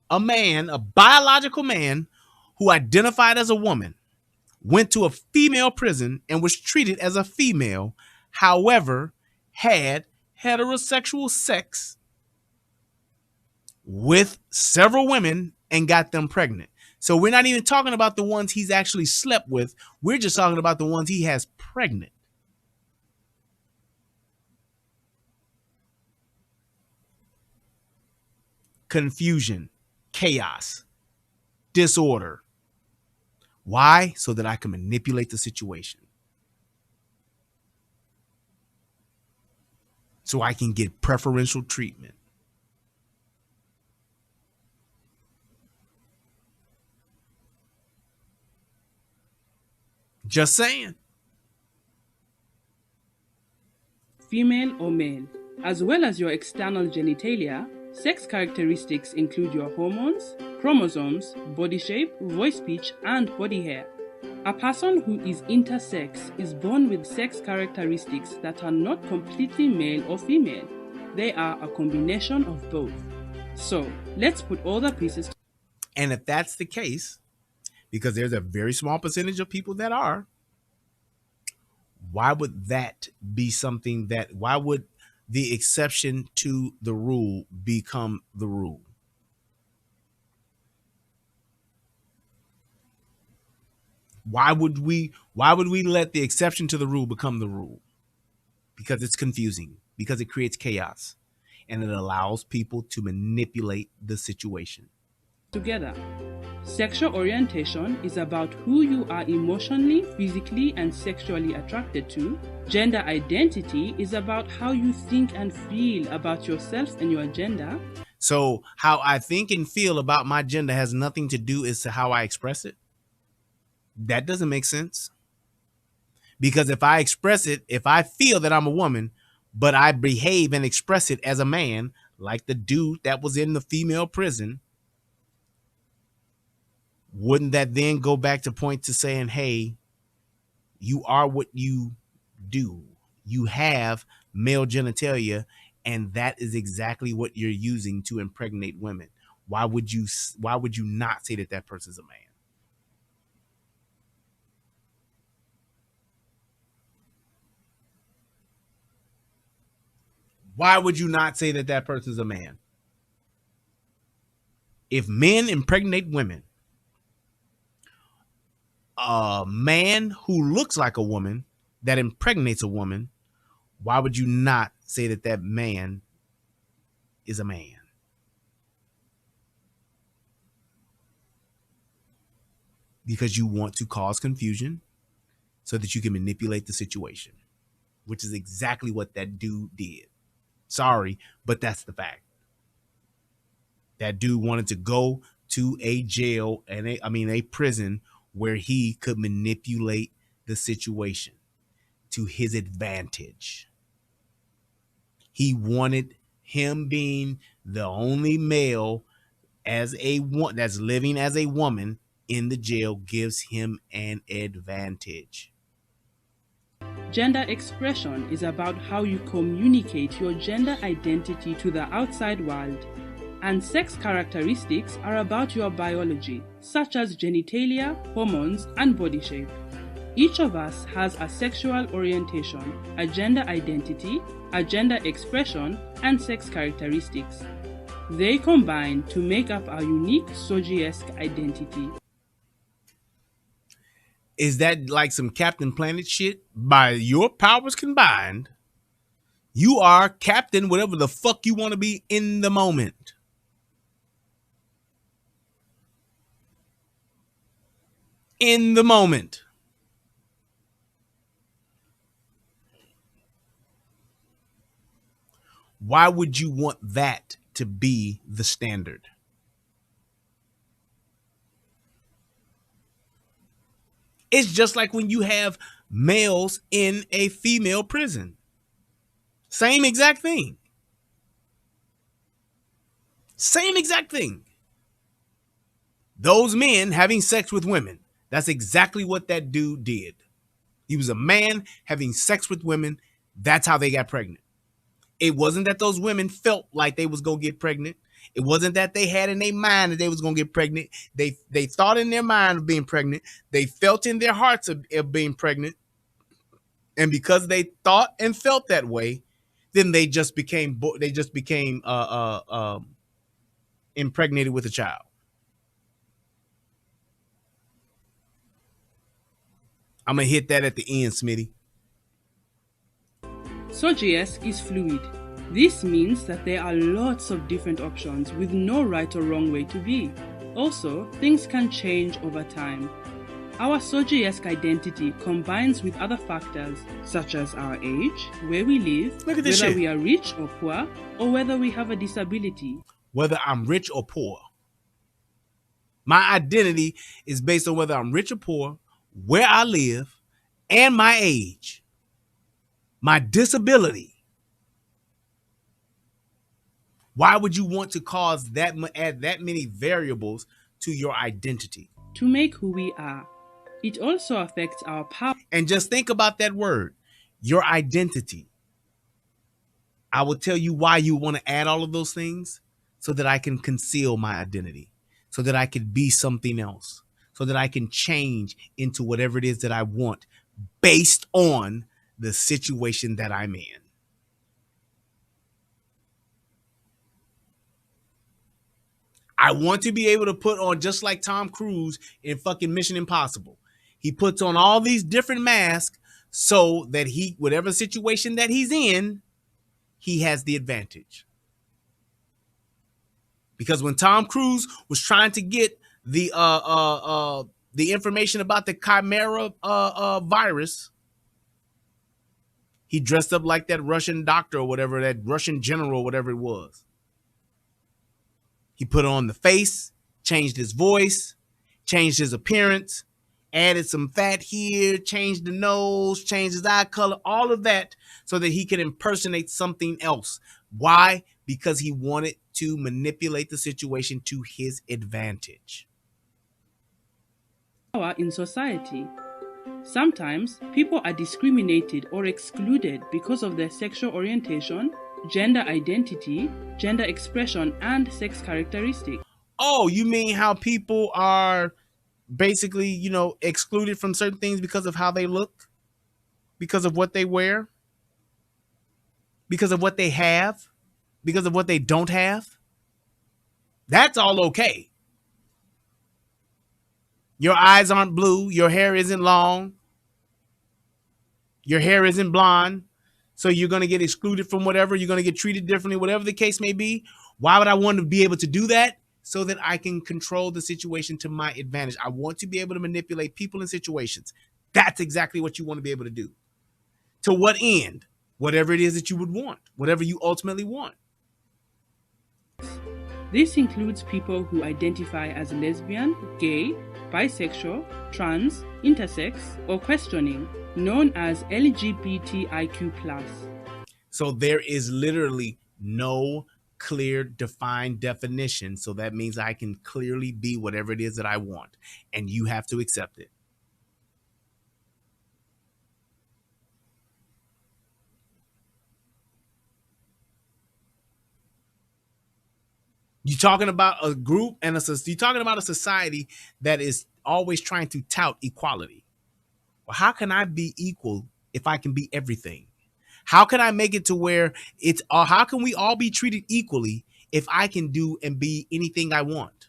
A: A man, a biological man who identified as a woman, went to a female prison and was treated as a female, however, had heterosexual sex with several women and got them pregnant. So we're not even talking about the ones he's actually slept with. We're just talking about the ones he has pregnant. Confusion, chaos, disorder. Why? So that I can manipulate the situation. So I can get preferential treatment. Just saying.
L: Female or male. As well as your external genitalia, sex characteristics include your hormones, chromosomes, body shape, voice pitch, and body hair. A person who is intersex is born with sex characteristics that are not completely male or female. They are a combination of both. So, let's put all the pieces.
A: And if that's the case, because there's a very small percentage of people that are, why would that be something that, why would the exception to the rule become the rule? Why would we let the exception to the rule become the rule? Because it's confusing, because it creates chaos, and it allows people to manipulate the situation.
L: Together. Sexual orientation is about who you are emotionally, physically, and sexually attracted to. Gender identity is about how you think and feel about yourself and your gender.
A: So how I think and feel about my gender has nothing to do as to how I express it. That doesn't make sense. Because if I express it, if I feel that I'm a woman, but I behave and express it as a man, like the dude that was in the female prison, wouldn't that then go back to point to saying, hey, you are what you do. You have male genitalia And that is exactly what you're using to impregnate women. Why would you not say that person's a man? Why would you not say that person's a man? If men impregnate women, a man who looks like a woman that impregnates a woman, why would you not say that man is a man? Because you want to cause confusion so that you can manipulate the situation, which is exactly what that dude did. Sorry, but that's the fact. That dude wanted to go to a jail and a prison where he could manipulate the situation to his advantage. He wanted him being the only male as that's living as a woman in the jail gives him an advantage.
L: Gender expression is about how you communicate your gender identity to the outside world, and sex characteristics are about your biology, such as genitalia, hormones, and body shape. Each of us has a sexual orientation, a gender identity, a gender expression, and sex characteristics. They combine to make up our unique Soji-esque identity.
A: Is that like some Captain Planet shit? By your powers combined, you are Captain whatever the fuck you want to be in the moment. In the moment. Why would you want that to be the standard? It's just like when you have males in a female prison. Same exact thing. Same exact thing. Those men having sex with women. That's exactly what that dude did. He was a man having sex with women. That's how they got pregnant. It wasn't that those women felt like they was going to get pregnant. It wasn't that they had in their mind that they was going to get pregnant. They thought in their mind of being pregnant. They felt in their hearts of being pregnant. And because they thought and felt that way, then they just became impregnated with a child. I'm going to hit that at the end, Smitty.
L: Soji-esque is fluid. This means that there are lots of different options with no right or wrong way to be. Also, things can change over time. Our Soji-esque identity combines with other factors such as our age, where we live, whether we are rich or poor, or whether we have a disability.
A: Whether I'm rich or poor. My identity is based on whether I'm rich or poor, where I live, and my age. My disability. Why would you want to add that many variables to your identity?
L: To make who we are. It also affects our power.
A: And just think about that word, your identity. I will tell you why you want to add all of those things, so that I can conceal my identity, so that I can be something else, so that I can change into whatever it is that I want based on the situation that I'm in. I want to be able to put on, just like Tom Cruise in fucking Mission Impossible. He puts on all these different masks so that whatever situation that he's in, he has the advantage. Because when Tom Cruise was trying to get the information about the Chimera virus, he dressed up like that Russian doctor or whatever, that Russian general, whatever it was. He put on the face, changed his voice, changed his appearance, added some fat here, changed the nose, changed his eye color, all of that so that he could impersonate something else. Why? Because he wanted to manipulate the situation to his advantage.
L: Power in society. Sometimes people are discriminated or excluded because of their sexual orientation, gender identity, gender expression, and sex characteristics.
A: Oh, you mean how people are basically, excluded from certain things because of how they look, because of what they wear, because of what they have, because of what they don't have? That's all okay. Your eyes aren't blue. Your hair isn't long. Your hair isn't blonde. So you're going to get excluded from whatever. You're going to get treated differently, whatever the case may be. Why would I want to be able to do that? So that I can control the situation to my advantage. I want to be able to manipulate people and situations. That's exactly what you want to be able to do. To what end? Whatever it is that you would want. Whatever you ultimately want.
L: This includes people who identify as lesbian, gay, bisexual, trans, intersex, or questioning, known as LGBTIQ+.
A: So there is literally no clear, defined definition. So that means I can clearly be whatever it is that I want. And you have to accept it. You're talking about a group and you're talking about a society that is always trying to tout equality. Well, how can I be equal if I can be everything? How can I make it to where how can we all be treated equally if I can do and be anything I want?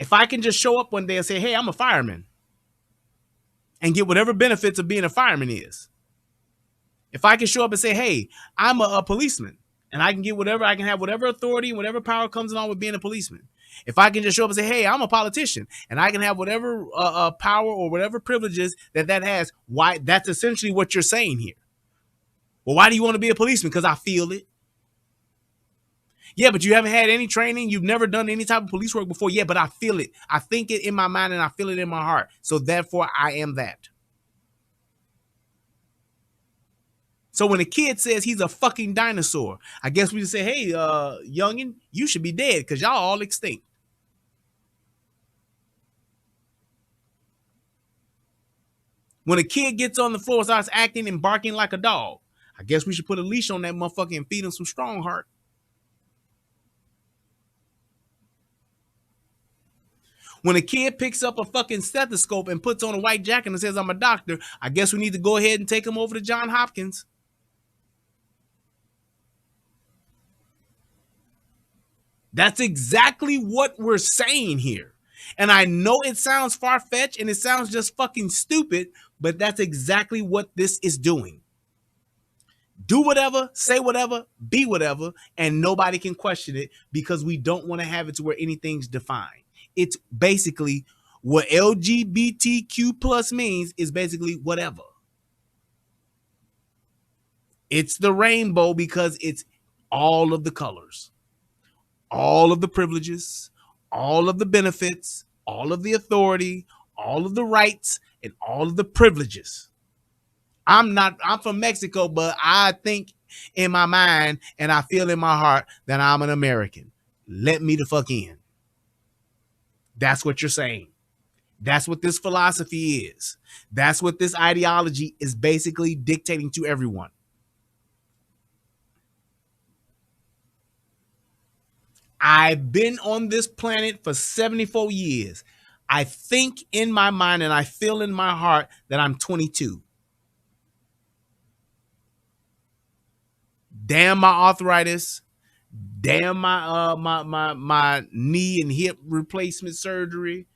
A: If I can just show up one day and say, hey, I'm a fireman, and get whatever benefits of being a fireman is. If I can show up and say, hey, I'm a policeman, and I can get whatever, I can have whatever authority and whatever power comes along with being a policeman. If I can just show up and say, hey, I'm a politician, and I can have whatever power or whatever privileges that has, why? That's essentially what you're saying here. Well, why do you want to be a policeman? Because I feel it. Yeah, but you haven't had any training. You've never done any type of police work before. Yeah, but I feel it. I think it in my mind and I feel it in my heart. So therefore, I am that. So when a kid says he's a fucking dinosaur, I guess we just say, hey, youngin, you should be dead because y'all all extinct. When a kid gets on the floor and starts acting and barking like a dog, I guess we should put a leash on that motherfucker and feed him some strong heart. When a kid picks up a fucking stethoscope and puts on a white jacket and says, I'm a doctor, I guess we need to go ahead and take him over to Johns Hopkins. That's exactly what we're saying here. And I know it sounds far-fetched and it sounds just fucking stupid, but that's exactly what this is doing. Do whatever, say whatever, be whatever, and nobody can question it because we don't want to have it to where anything's defined. It's basically what LGBTQ plus means is basically whatever. It's the rainbow because it's all of the colors, all of the privileges, all of the benefits, all of the authority, all of the rights, and all of the privileges. I'm from Mexico, but I think in my mind and I feel in my heart that I'm an American. Let me the fuck in. That's what you're saying. That's what this philosophy is. That's what this ideology is basically dictating to everyone. I've been on this planet for 74 years. I think in my mind and I feel in my heart that I'm 22. Damn my arthritis. Damn my knee and hip replacement surgery.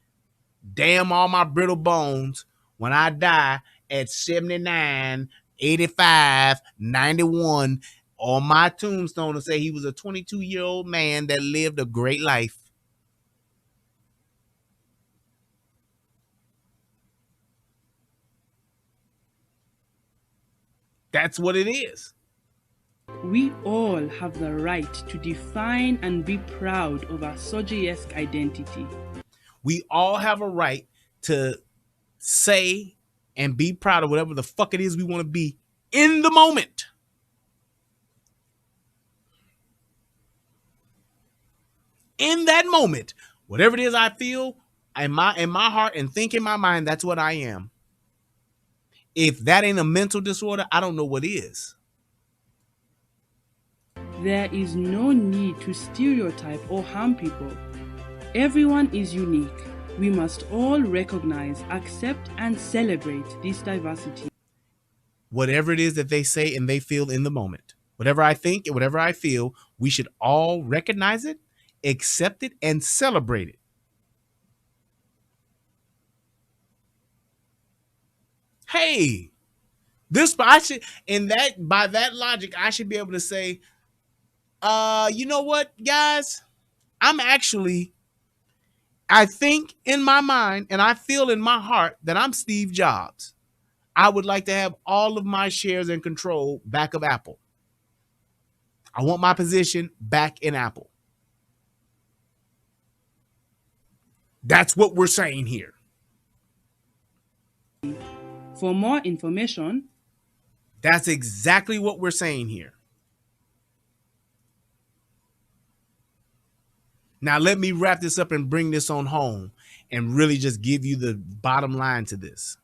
A: Damn all my brittle bones. When I die at 79, 85, 91, on my tombstone to say he was a 22-year-old man that lived a great life. That's what it is.
L: We all have the right to define and be proud of our Soji-esque identity.
A: We all have a right to say and be proud of whatever the fuck it is we want to be in the moment. In that moment, whatever it is I feel in my heart and think in my mind, that's what I am. If that ain't a mental disorder, I don't know what is.
L: There is no need to stereotype or harm people. Everyone is unique. We must all recognize, accept, and celebrate this diversity.
A: Whatever it is that they say and they feel in the moment, whatever I think and whatever I feel, we should all recognize it, accept it, and celebrate it. Hey, this I should, and that by that logic, I should be able to say, you know what, guys? I think in my mind and I feel in my heart that I'm Steve Jobs. I would like to have all of my shares and control back of Apple. I want my position back in Apple. That's what we're saying here.
L: For more information,
A: that's exactly what we're saying here. Now, let me wrap this up and bring this on home and really just give you the bottom line to this.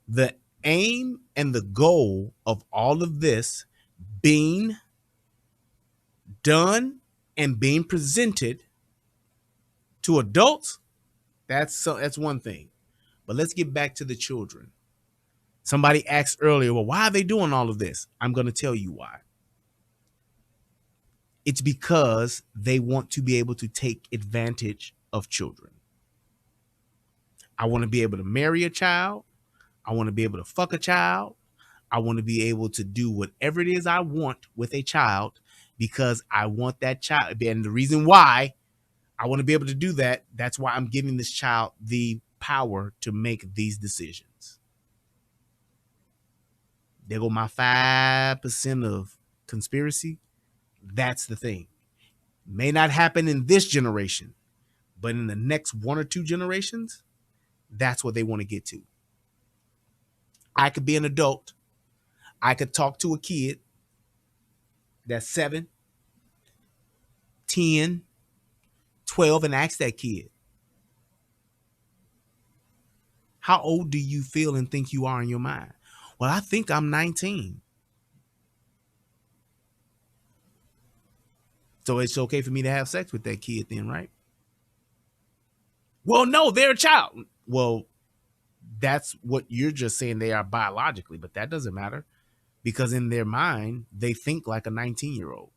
A: The aim and the goal of all of this being done and being presented to adults, that's one thing. But let's get back to the children. Somebody asked earlier, well, why are they doing all of this? I'm going to tell you why. It's because they want to be able to take advantage of children. I want to be able to marry a child. I want to be able to fuck a child. I want to be able to do whatever it is I want with a child because I want that child. And the reason why I want to be able to do that, that's why I'm giving this child the power to make these decisions. There go my 5% of conspiracy. That's the thing. May not happen in this generation, but in the next 1 or 2 generations, that's what they want to get to. I could be an adult. I could talk to a kid that's 7, 10, 12 and ask that kid, how old do you feel and think you are in your mind? Well, I think I'm 19. So it's okay for me to have sex with that kid then, right? Well, no, they're a child. Well, that's what you're just saying they are biologically, but that doesn't matter because in their mind, they think like a 19-year-old.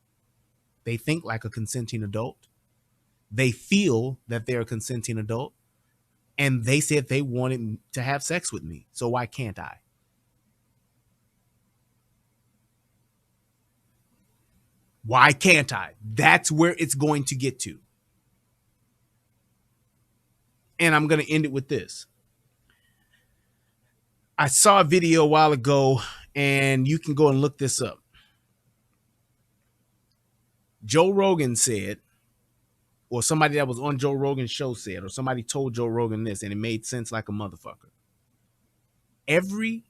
A: They think like a consenting adult. They feel that they're a consenting adult. And they said they wanted to have sex with me. So why can't I? Why can't I? That's where it's going to get to. And I'm going to end it with this. I saw a video a while ago, and you can go and look this up. Joe Rogan said, or somebody that was on Joe Rogan's show said, or somebody told Joe Rogan this, and it made sense like a motherfucker. Every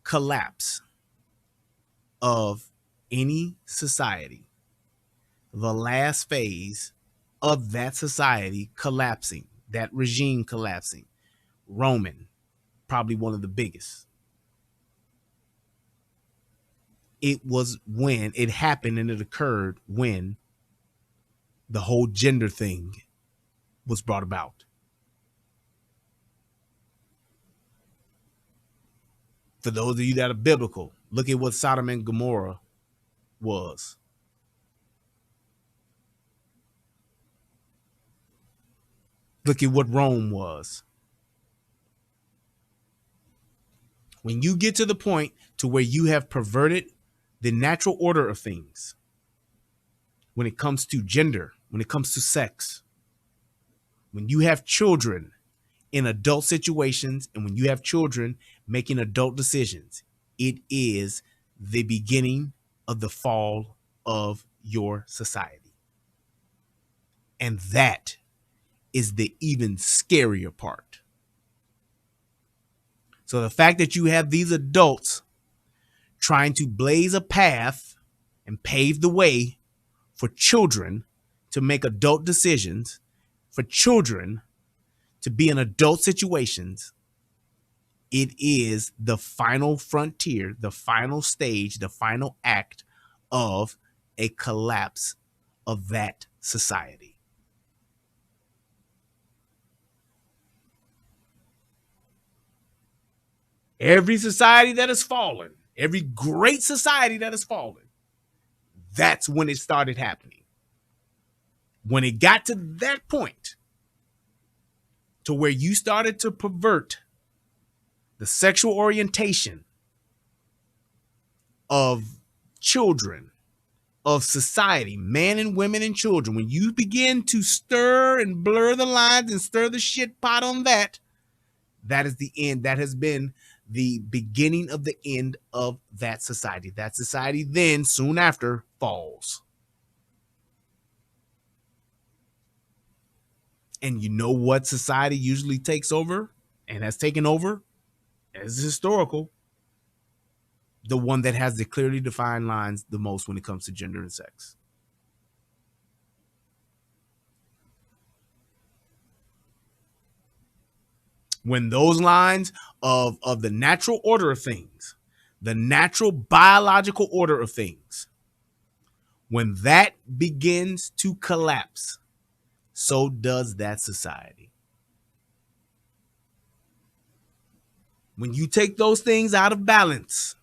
A: collapse of any society, the last phase of that society collapsing, that regime collapsing, Roman, probably one of the biggest. It was when it happened, and it occurred when the whole gender thing was brought about. For those of you that are biblical, look at what Sodom and Gomorrah was. Look at what Rome was. When you get to the point to where you have perverted the natural order of things, when it comes to gender, when it comes to sex, when you have children in adult situations, and when you have children making adult decisions, it is the beginning of the fall of your society. And that is the even scarier part. So the fact that you have these adults trying to blaze a path and pave the way for children to make adult decisions, for children to be in adult situations, it is the final frontier, the final stage, the final act of a collapse of that society. Every society that has fallen, every great society that has fallen, that's when it started happening. When it got to that point, to where you started to pervert the sexual orientation of children, of society, men and women and children, when you begin to stir and blur the lines and stir the shit pot on that, that is the end. That has been the beginning of the end of that society. That society then, soon after, falls. And you know what society usually takes over and has taken over as historical? The one that has the clearly defined lines the most when it comes to gender and sex. When those lines of the natural order of things, the natural biological order of things, when that begins to collapse, so does that society. When you take those things out of balance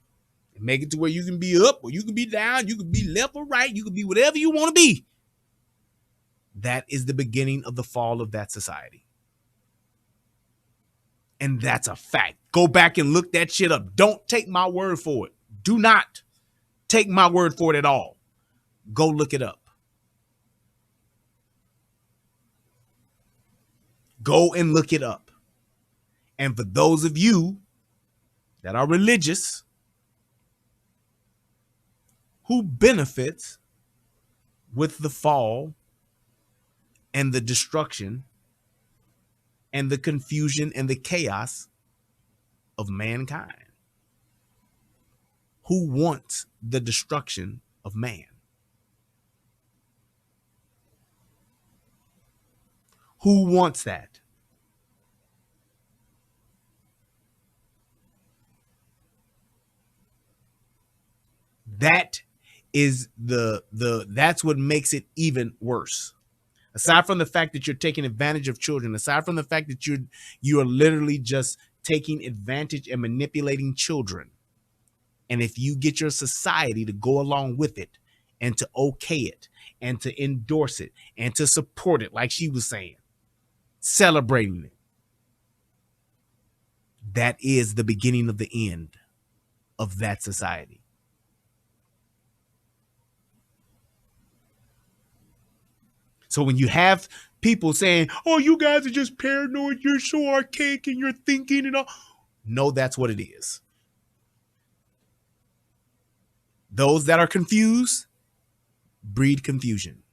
A: and make it to where you can be up or you can be down, you can be left or right, you can be whatever you want to be, that is the beginning of the fall of that society. And that's a fact. Go back and look that shit up. Don't take my word for it. Do not take my word for it at all. Go look it up. Go and look it up. And for those of you that are religious, who benefits with the fall and the destruction and the confusion and the chaos of mankind? Who wants the destruction of man? Who wants that? That is that's what makes it even worse. Aside from the fact that you're taking advantage of children, aside from the fact that you are literally just taking advantage and manipulating children. And if you get your society to go along with it and to okay it and to endorse it and to support it, like she was saying, celebrating it, that is the beginning of the end of that society. So when you have people saying, oh, you guys are just paranoid, you're so archaic in your thinking and all. No, that's what it is. Those that are confused breed confusion.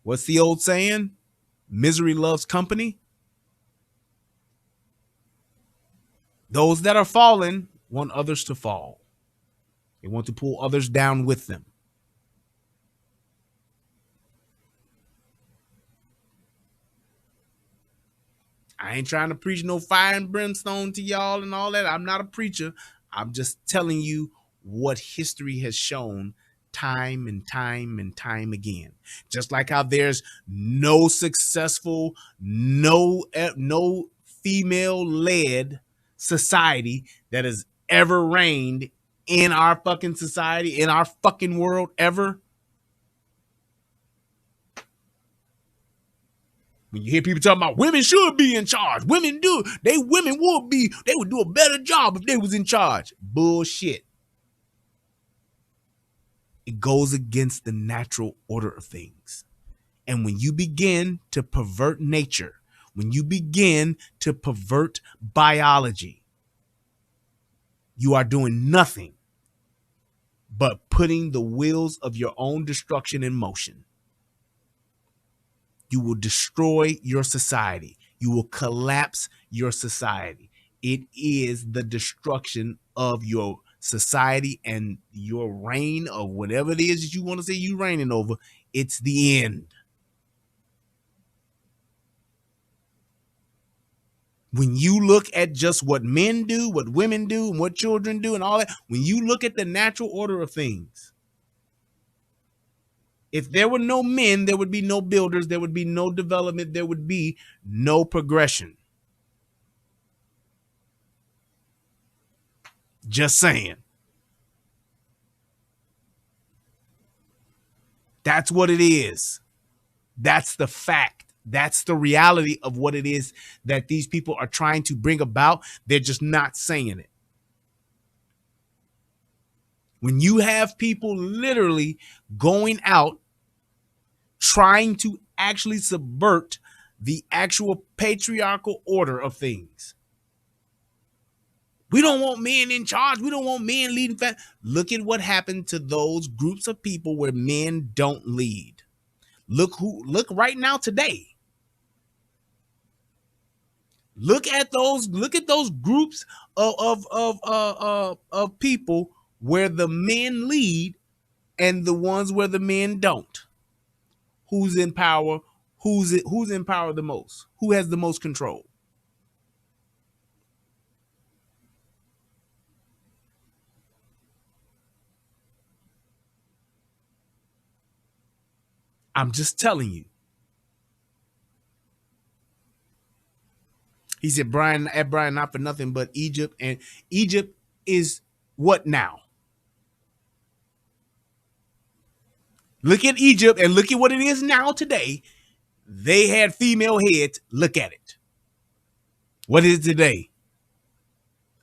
A: What's the old saying? Misery loves company. Those that are fallen want others to fall. They want to pull others down with them. I ain't trying to preach no fire and brimstone to y'all and all that. I'm not a preacher. I'm just telling you what history has shown time and time and time again. Just like how there's no successful, no female-led society that has ever reigned in our fucking society, in our fucking world ever. When you hear people talking about women should be in charge, women would do a better job if they was in charge. Bullshit. It goes against the natural order of things. And when you begin to pervert nature, when you begin to pervert biology, you are doing nothing but putting the wheels of your own destruction in motion. You will destroy your society. You will collapse your society. It is the destruction of your society and your reign of whatever it is that you want to say you reigning over. It's the end. When you look at just what men do, what women do, and what children do and all that, when you look at the natural order of things, If there were no men, there would be no builders, there would be no development, there would be no progression. Just saying. That's what it is. That's the fact. That's the reality of what it is that these people are trying to bring about. They're just not saying it. When you have people literally going out trying to actually subvert the actual patriarchal order of things. We don't want men in charge. We don't want men leading. Look at what happened to those groups of people where men don't lead. Look right now today. Look at those groups of people where the men lead and the ones where the men don't. Who's in power? Who's in power the most? Who has the most control? I'm just telling you. He said, Brian, not for nothing, but Egypt. And Egypt is what now? Look at Egypt and look at what it is now today. They had female heads. Look at it. What is it today?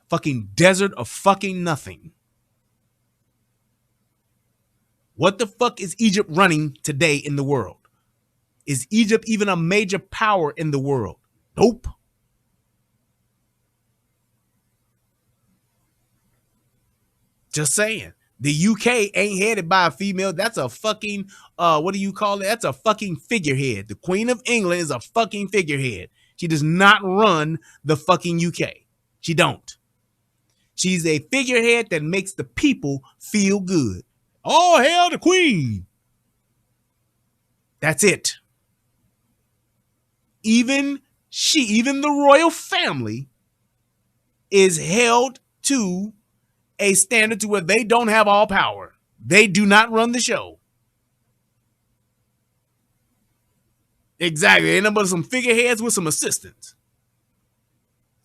A: Fucking desert of fucking nothing. What the fuck is Egypt running today in the world? Is Egypt even a major power in the world? Nope. Just saying. The UK ain't headed by a female. That's a fucking, what do you call it? That's a fucking figurehead. The Queen of England is a fucking figurehead. She does not run the fucking UK. She don't. She's a figurehead that makes the people feel good. Oh, hail the Queen. That's it. Even the royal family is held to a standard to where they don't have all power. They do not run the show. Exactly. Ain't nothing but some figureheads with some assistants.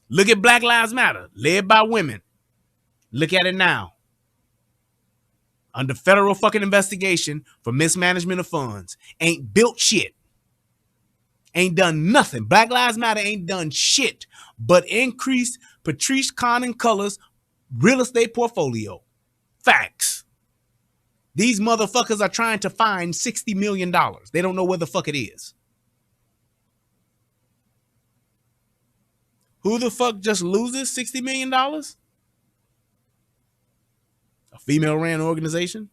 A: Look at Black Lives Matter, led by women. Look at it now. Under federal fucking investigation for mismanagement of funds. Ain't built shit. Ain't done nothing. Black Lives Matter ain't done shit but increased Patrice Connon Colors' real estate portfolio. Facts. These motherfuckers are trying to find $60 million. They don't know where the fuck it is. Who the fuck just loses $60 million? A female-ran organization?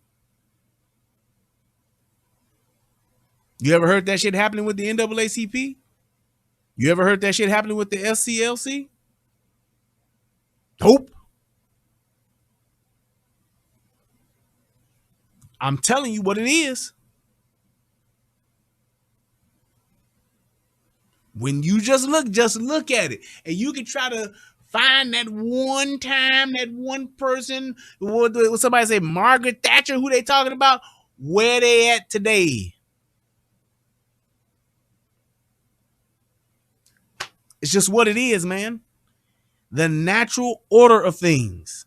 A: You ever heard that shit happening with the NAACP? You ever heard that shit happening with the SCLC? Nope. I'm telling you what it is. When you just look at it. And you can try to find that one time, that one person, what somebody say, Margaret Thatcher, who they talking about, where they at today. It's just what it is, man. The natural order of things.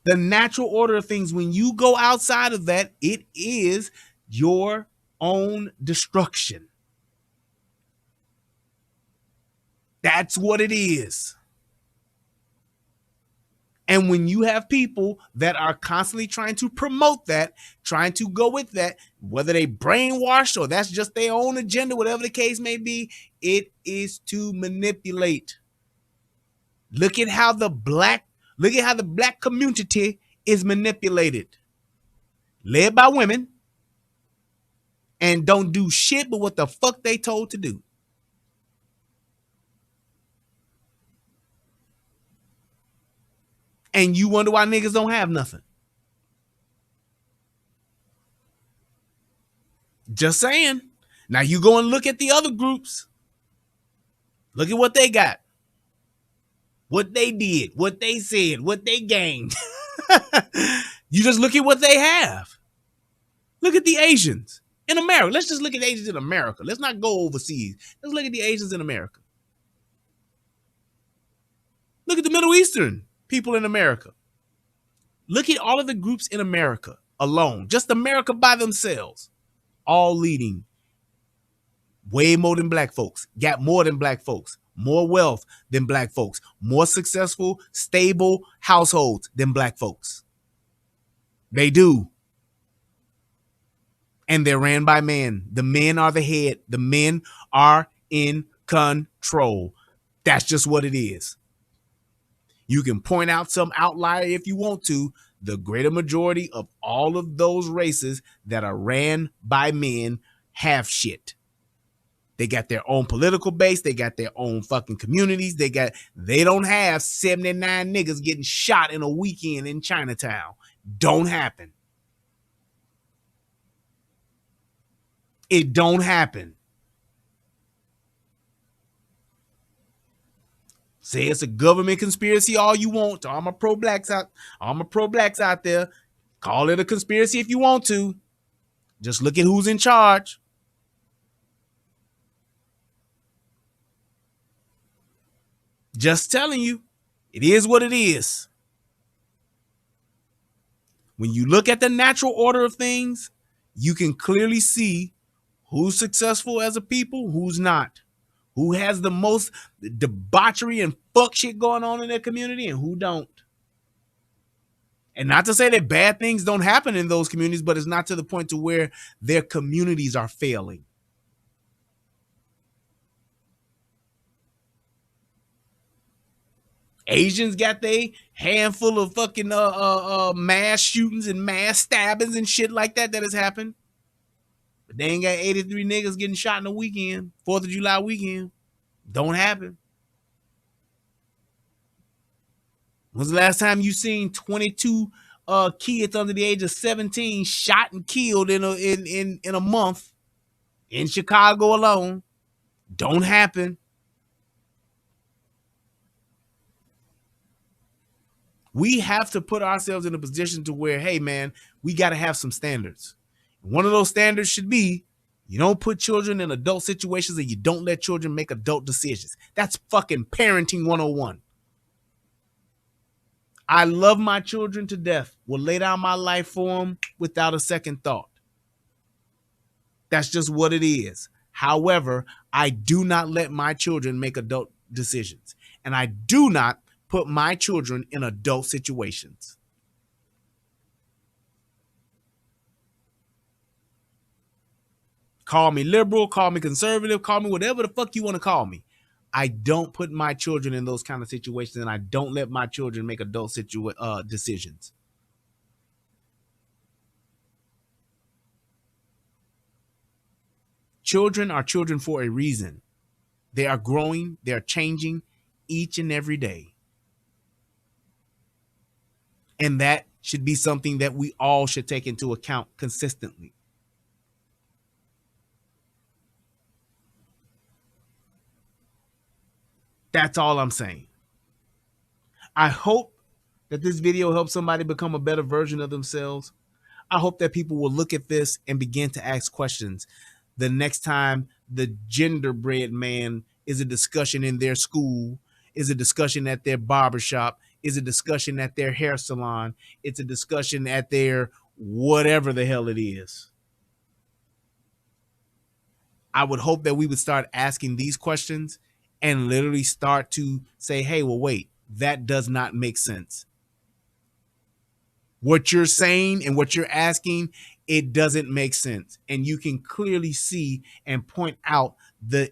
A: The natural order of things, when you go outside of that, it is your own destruction. That's what it is. And when you have people that are constantly trying to promote that, trying to go with that, whether they brainwashed or that's just their own agenda, whatever the case may be, it is to manipulate. Look at how the black community is manipulated. Led by women and don't do shit but what the fuck they told to do. And you wonder why niggas don't have nothing. Just saying. Now you go and look at the other groups. Look at what they got. What they did. What they said. What they gained. You just look at what they have. Look at the Asians in America. Let's just look at Asians in America. Let's not go overseas. Let's look at the Asians in America. Look at the Middle Eastern people in America. Look at all of the groups in America alone. Just America by themselves. All leading way more than black folks. Got more than black folks. More wealth than black folks. More successful, stable households than black folks. They do. And they're ran by men. The men are the head. The men are in control. That's just what it is. You can point out some outlier if you want to. The greater majority of all of those races that are ran by men have shit. They got their own political base. They got their own fucking communities. They don't have 79 niggas getting shot in a weekend in Chinatown. Don't happen. It don't happen. Say it's a government conspiracy all you want. To all my pro-blacks out there. Call it a conspiracy if you want to. Just look at who's in charge. Just telling you, it is what it is. When you look at the natural order of things, you can clearly see who's successful as a people, who's not. Who has the most debauchery and fuck shit going on in their community and who don't. And not to say that bad things don't happen in those communities, but it's not to the point to where their communities are failing. Asians got their handful of fucking mass shootings and mass stabbings and shit like that has happened. But they ain't got 83 niggas getting shot in a weekend, 4th of July weekend. Don't happen. When's the last time you seen 22 kids under the age of 17 shot and killed in a month in Chicago alone? Don't happen. We have to put ourselves in a position to where, hey man, we got to have some standards. One of those standards should be you don't put children in adult situations and you don't let children make adult decisions. That's fucking parenting 101. I love my children to death. Will lay down my life for them without a second thought. That's just what it is. However, I do not let my children make adult decisions. And I do not put my children in adult situations. Call me liberal, call me conservative, call me whatever the fuck you want to call me. I don't put my children in those kind of situations, and I don't let my children make adult decisions. Children are children for a reason. They are growing, they are changing each and every day. And that should be something that we all should take into account consistently. That's all I'm saying. I hope that this video helps somebody become a better version of themselves. I hope that people will look at this and begin to ask questions. The next time the Genderbread man is a discussion in their school, is a discussion at their barbershop, is a discussion at their hair salon, it's a discussion at their whatever the hell it is. I would hope that we would start asking these questions and literally start to say, hey, well, wait, that does not make sense. What you're saying and what you're asking, it doesn't make sense. And you can clearly see and point out the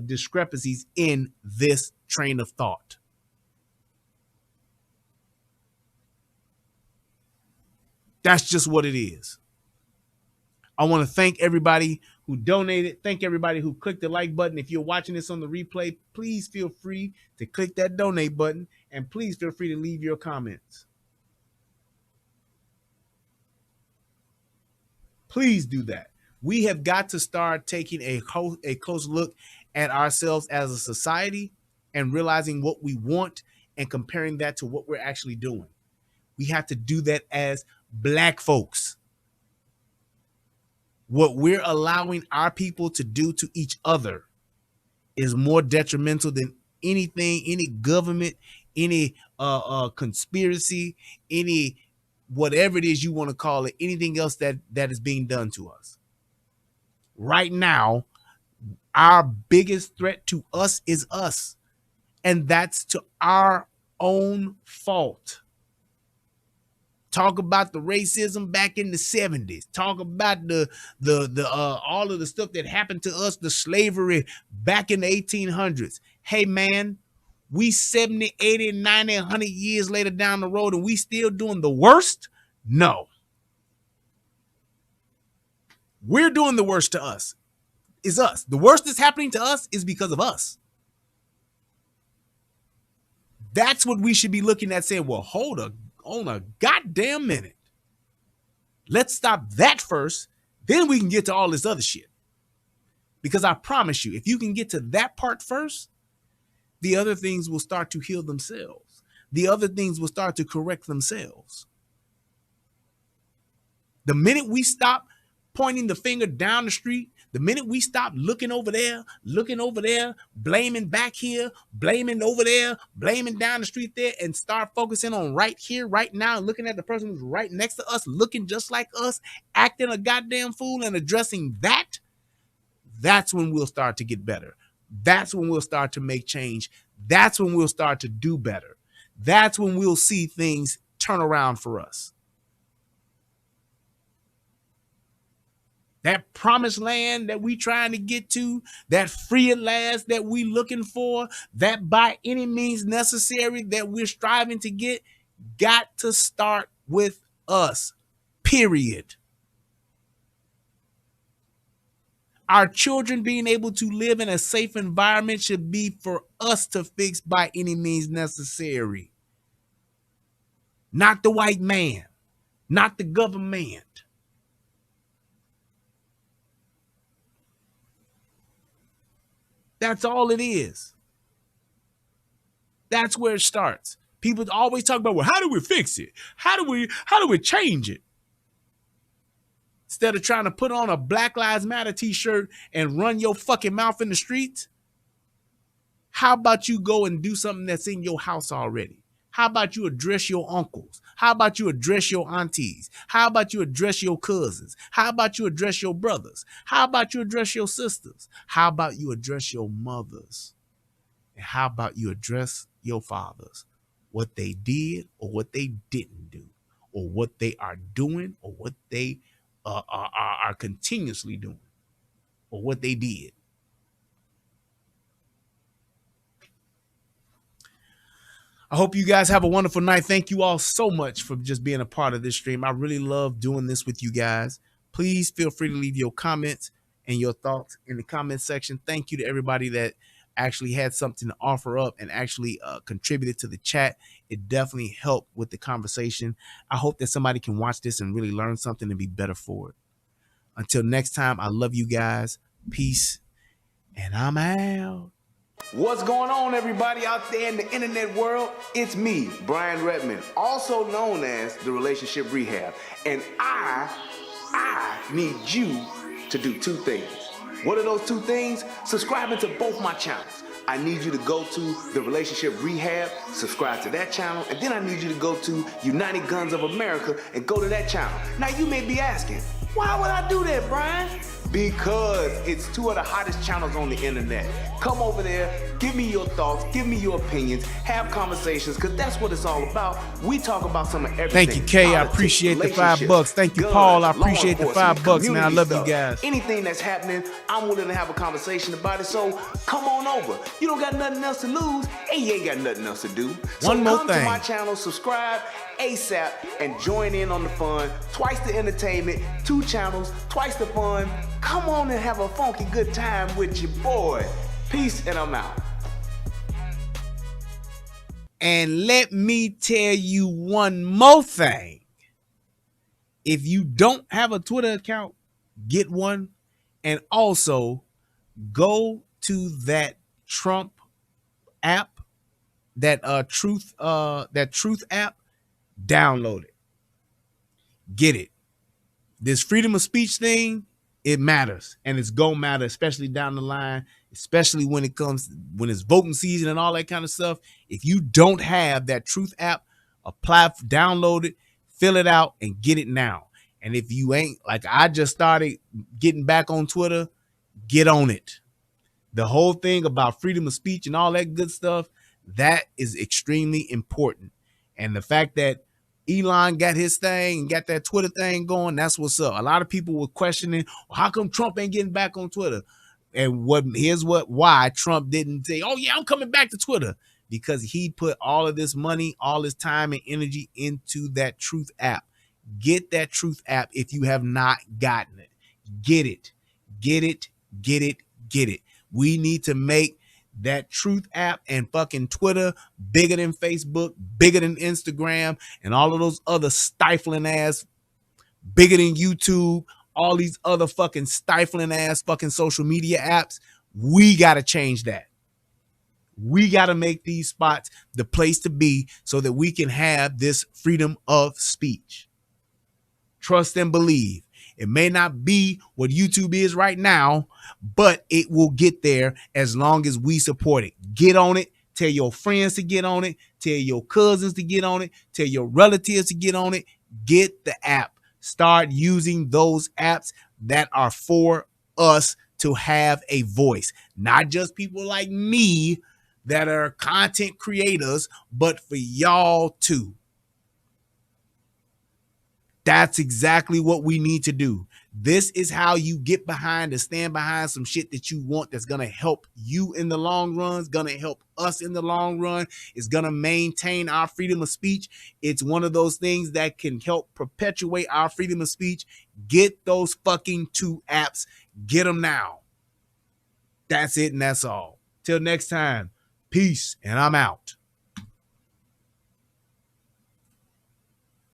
A: discrepancies in this train of thought. That's just what it is. I want to thank everybody who donated. Thank everybody who clicked the like button. If you're watching this on the replay, please feel free to click that donate button and please feel free to leave your comments. Please do that. We have got to start taking a close look at ourselves as a society and realizing what we want and comparing that to what we're actually doing. We have to do that as Black folks. what we're allowing our people to do to each other is more detrimental than anything, any government, any conspiracy, any whatever it is you want to call it, anything else that is being done to us. Right now, our biggest threat to us is us, and that's to our own fault. Talk about the racism back in the 70s. Talk about the all of the stuff that happened to us, the slavery back in the 1800s. Hey man, we 70, 80, 90, 100 years later down the road and we still doing the worst? No. We're doing the worst to us. It's us. The worst that's happening to us is because of us. That's what we should be looking at, saying, well, hold on a goddamn minute. Let's stop that first, then we can get to all this other shit. Because I promise you, if you can get to that part first, the other things will start to heal themselves. The other things will start to correct themselves. The minute we stop pointing the finger down the street, the minute we stop looking over there, blaming back here, blaming over there, blaming down the street there, and start focusing on right here, right now, and looking at the person who's right next to us, looking just like us, acting a goddamn fool and addressing that, that's when we'll start to get better. That's when we'll start to make change. That's when we'll start to do better. That's when we'll see things turn around for us. That promised land that we trying to get to, that free at last that we looking for, that by any means necessary that we're striving to get, got to start with us, period. Our children being able to live in a safe environment should be for us to fix by any means necessary. Not the white man, not the government. That's all it is. That's where it starts. People always talk about, well, how do we fix it? How do we change it? Instead of trying to put on a Black Lives Matter t-shirt and run your fucking mouth in the streets, how about you go and do something that's in your house already? How about you address your uncles? How about you address your aunties? How about you address your cousins? How about you address your brothers? How about you address your sisters? How about you address your mothers? And how about you address your fathers? What they did or what they didn't do, or what they are doing or what they are continuously doing, or what they did. I hope you guys have a wonderful night. Thank you all so much for just being a part of this stream. I really love doing this with you guys. Please feel free to leave your comments and your thoughts in the comment section. Thank you to everybody that actually had something to offer up and actually contributed to the chat. It definitely helped with the conversation. I hope that somebody can watch this and really learn something and be better for it. Until next time, I love you guys. Peace. And I'm out.
N: What's going on, everybody out there in the internet world? It's me, Brian Redmond, also known as the Relationship Rehab. And I need you to do two things. What are those two things? Subscribing to both my channels. I need you to go to the Relationship Rehab, subscribe to that channel, and then I need you to go to United Guns of America and go to that channel. Now you may be asking, why would I do that, Brian? Because it's two of the hottest channels on the internet. Come over there, give me your thoughts, give me your opinions, have conversations, because that's what it's all about. We talk about some of everything.
A: Thank you, Kay. I appreciate the $5. Thank you, Paul. I appreciate the $5, man. I love you guys.
N: Anything that's happening, I'm willing to have a conversation about it. So come on over. You don't got nothing else to lose, and you ain't got nothing else to do. So
A: One more
N: come
A: thing.
N: to my channel, subscribe ASAP, and join in on the fun. Twice the entertainment, 2 channels, twice the fun. Come on and have a funky good time with your boy. Peace, and I'm out.
A: And let me tell you one more thing. If you don't have a Twitter account, get one. And also go to that Trump app, that Truth app, download it. Get it. This freedom of speech thing It matters, and it's gonna matter, especially down the line, especially when it's voting season and all that kind of stuff. If you don't have that Truth app, download it, fill it out, and get it now. And if you ain't, like I just started getting back on Twitter, get on it. The whole thing about freedom of speech and all that good stuff, that is extremely important. And the fact that Elon got his thing and got that Twitter thing going, that's what's up. A lot of people were questioning, well, how come Trump ain't getting back on Twitter? And why Trump didn't say, oh yeah, I'm coming back to Twitter. Because he put all of this money, all his time and energy into that Truth app. Get that Truth app if you have not gotten it. Get it. Get it. Get it. Get it. We need to make that Truth app and fucking Twitter bigger than Facebook, bigger than Instagram, and all of those other stifling ass, bigger than YouTube, all these other fucking stifling ass fucking social media apps. We got to change that. We got to make these spots the place to be so that we can have this freedom of speech. Trust and believe. It may not be what YouTube is right now, but it will get there as long as we support it. Get on it. Tell your friends to get on it. Tell your cousins to get on it. Tell your relatives to get on it. Get the app. Start using those apps that are for us to have a voice. Not just people like me that are content creators, but for y'all too. That's exactly what we need to do. This is how you get behind and stand behind some shit that you want that's going to help you in the long run. It's going to help us in the long run. It's going to maintain our freedom of speech. It's one of those things that can help perpetuate our freedom of speech. Get those fucking 2 apps. Get them now. That's it and that's all. Till next time, peace, and I'm out.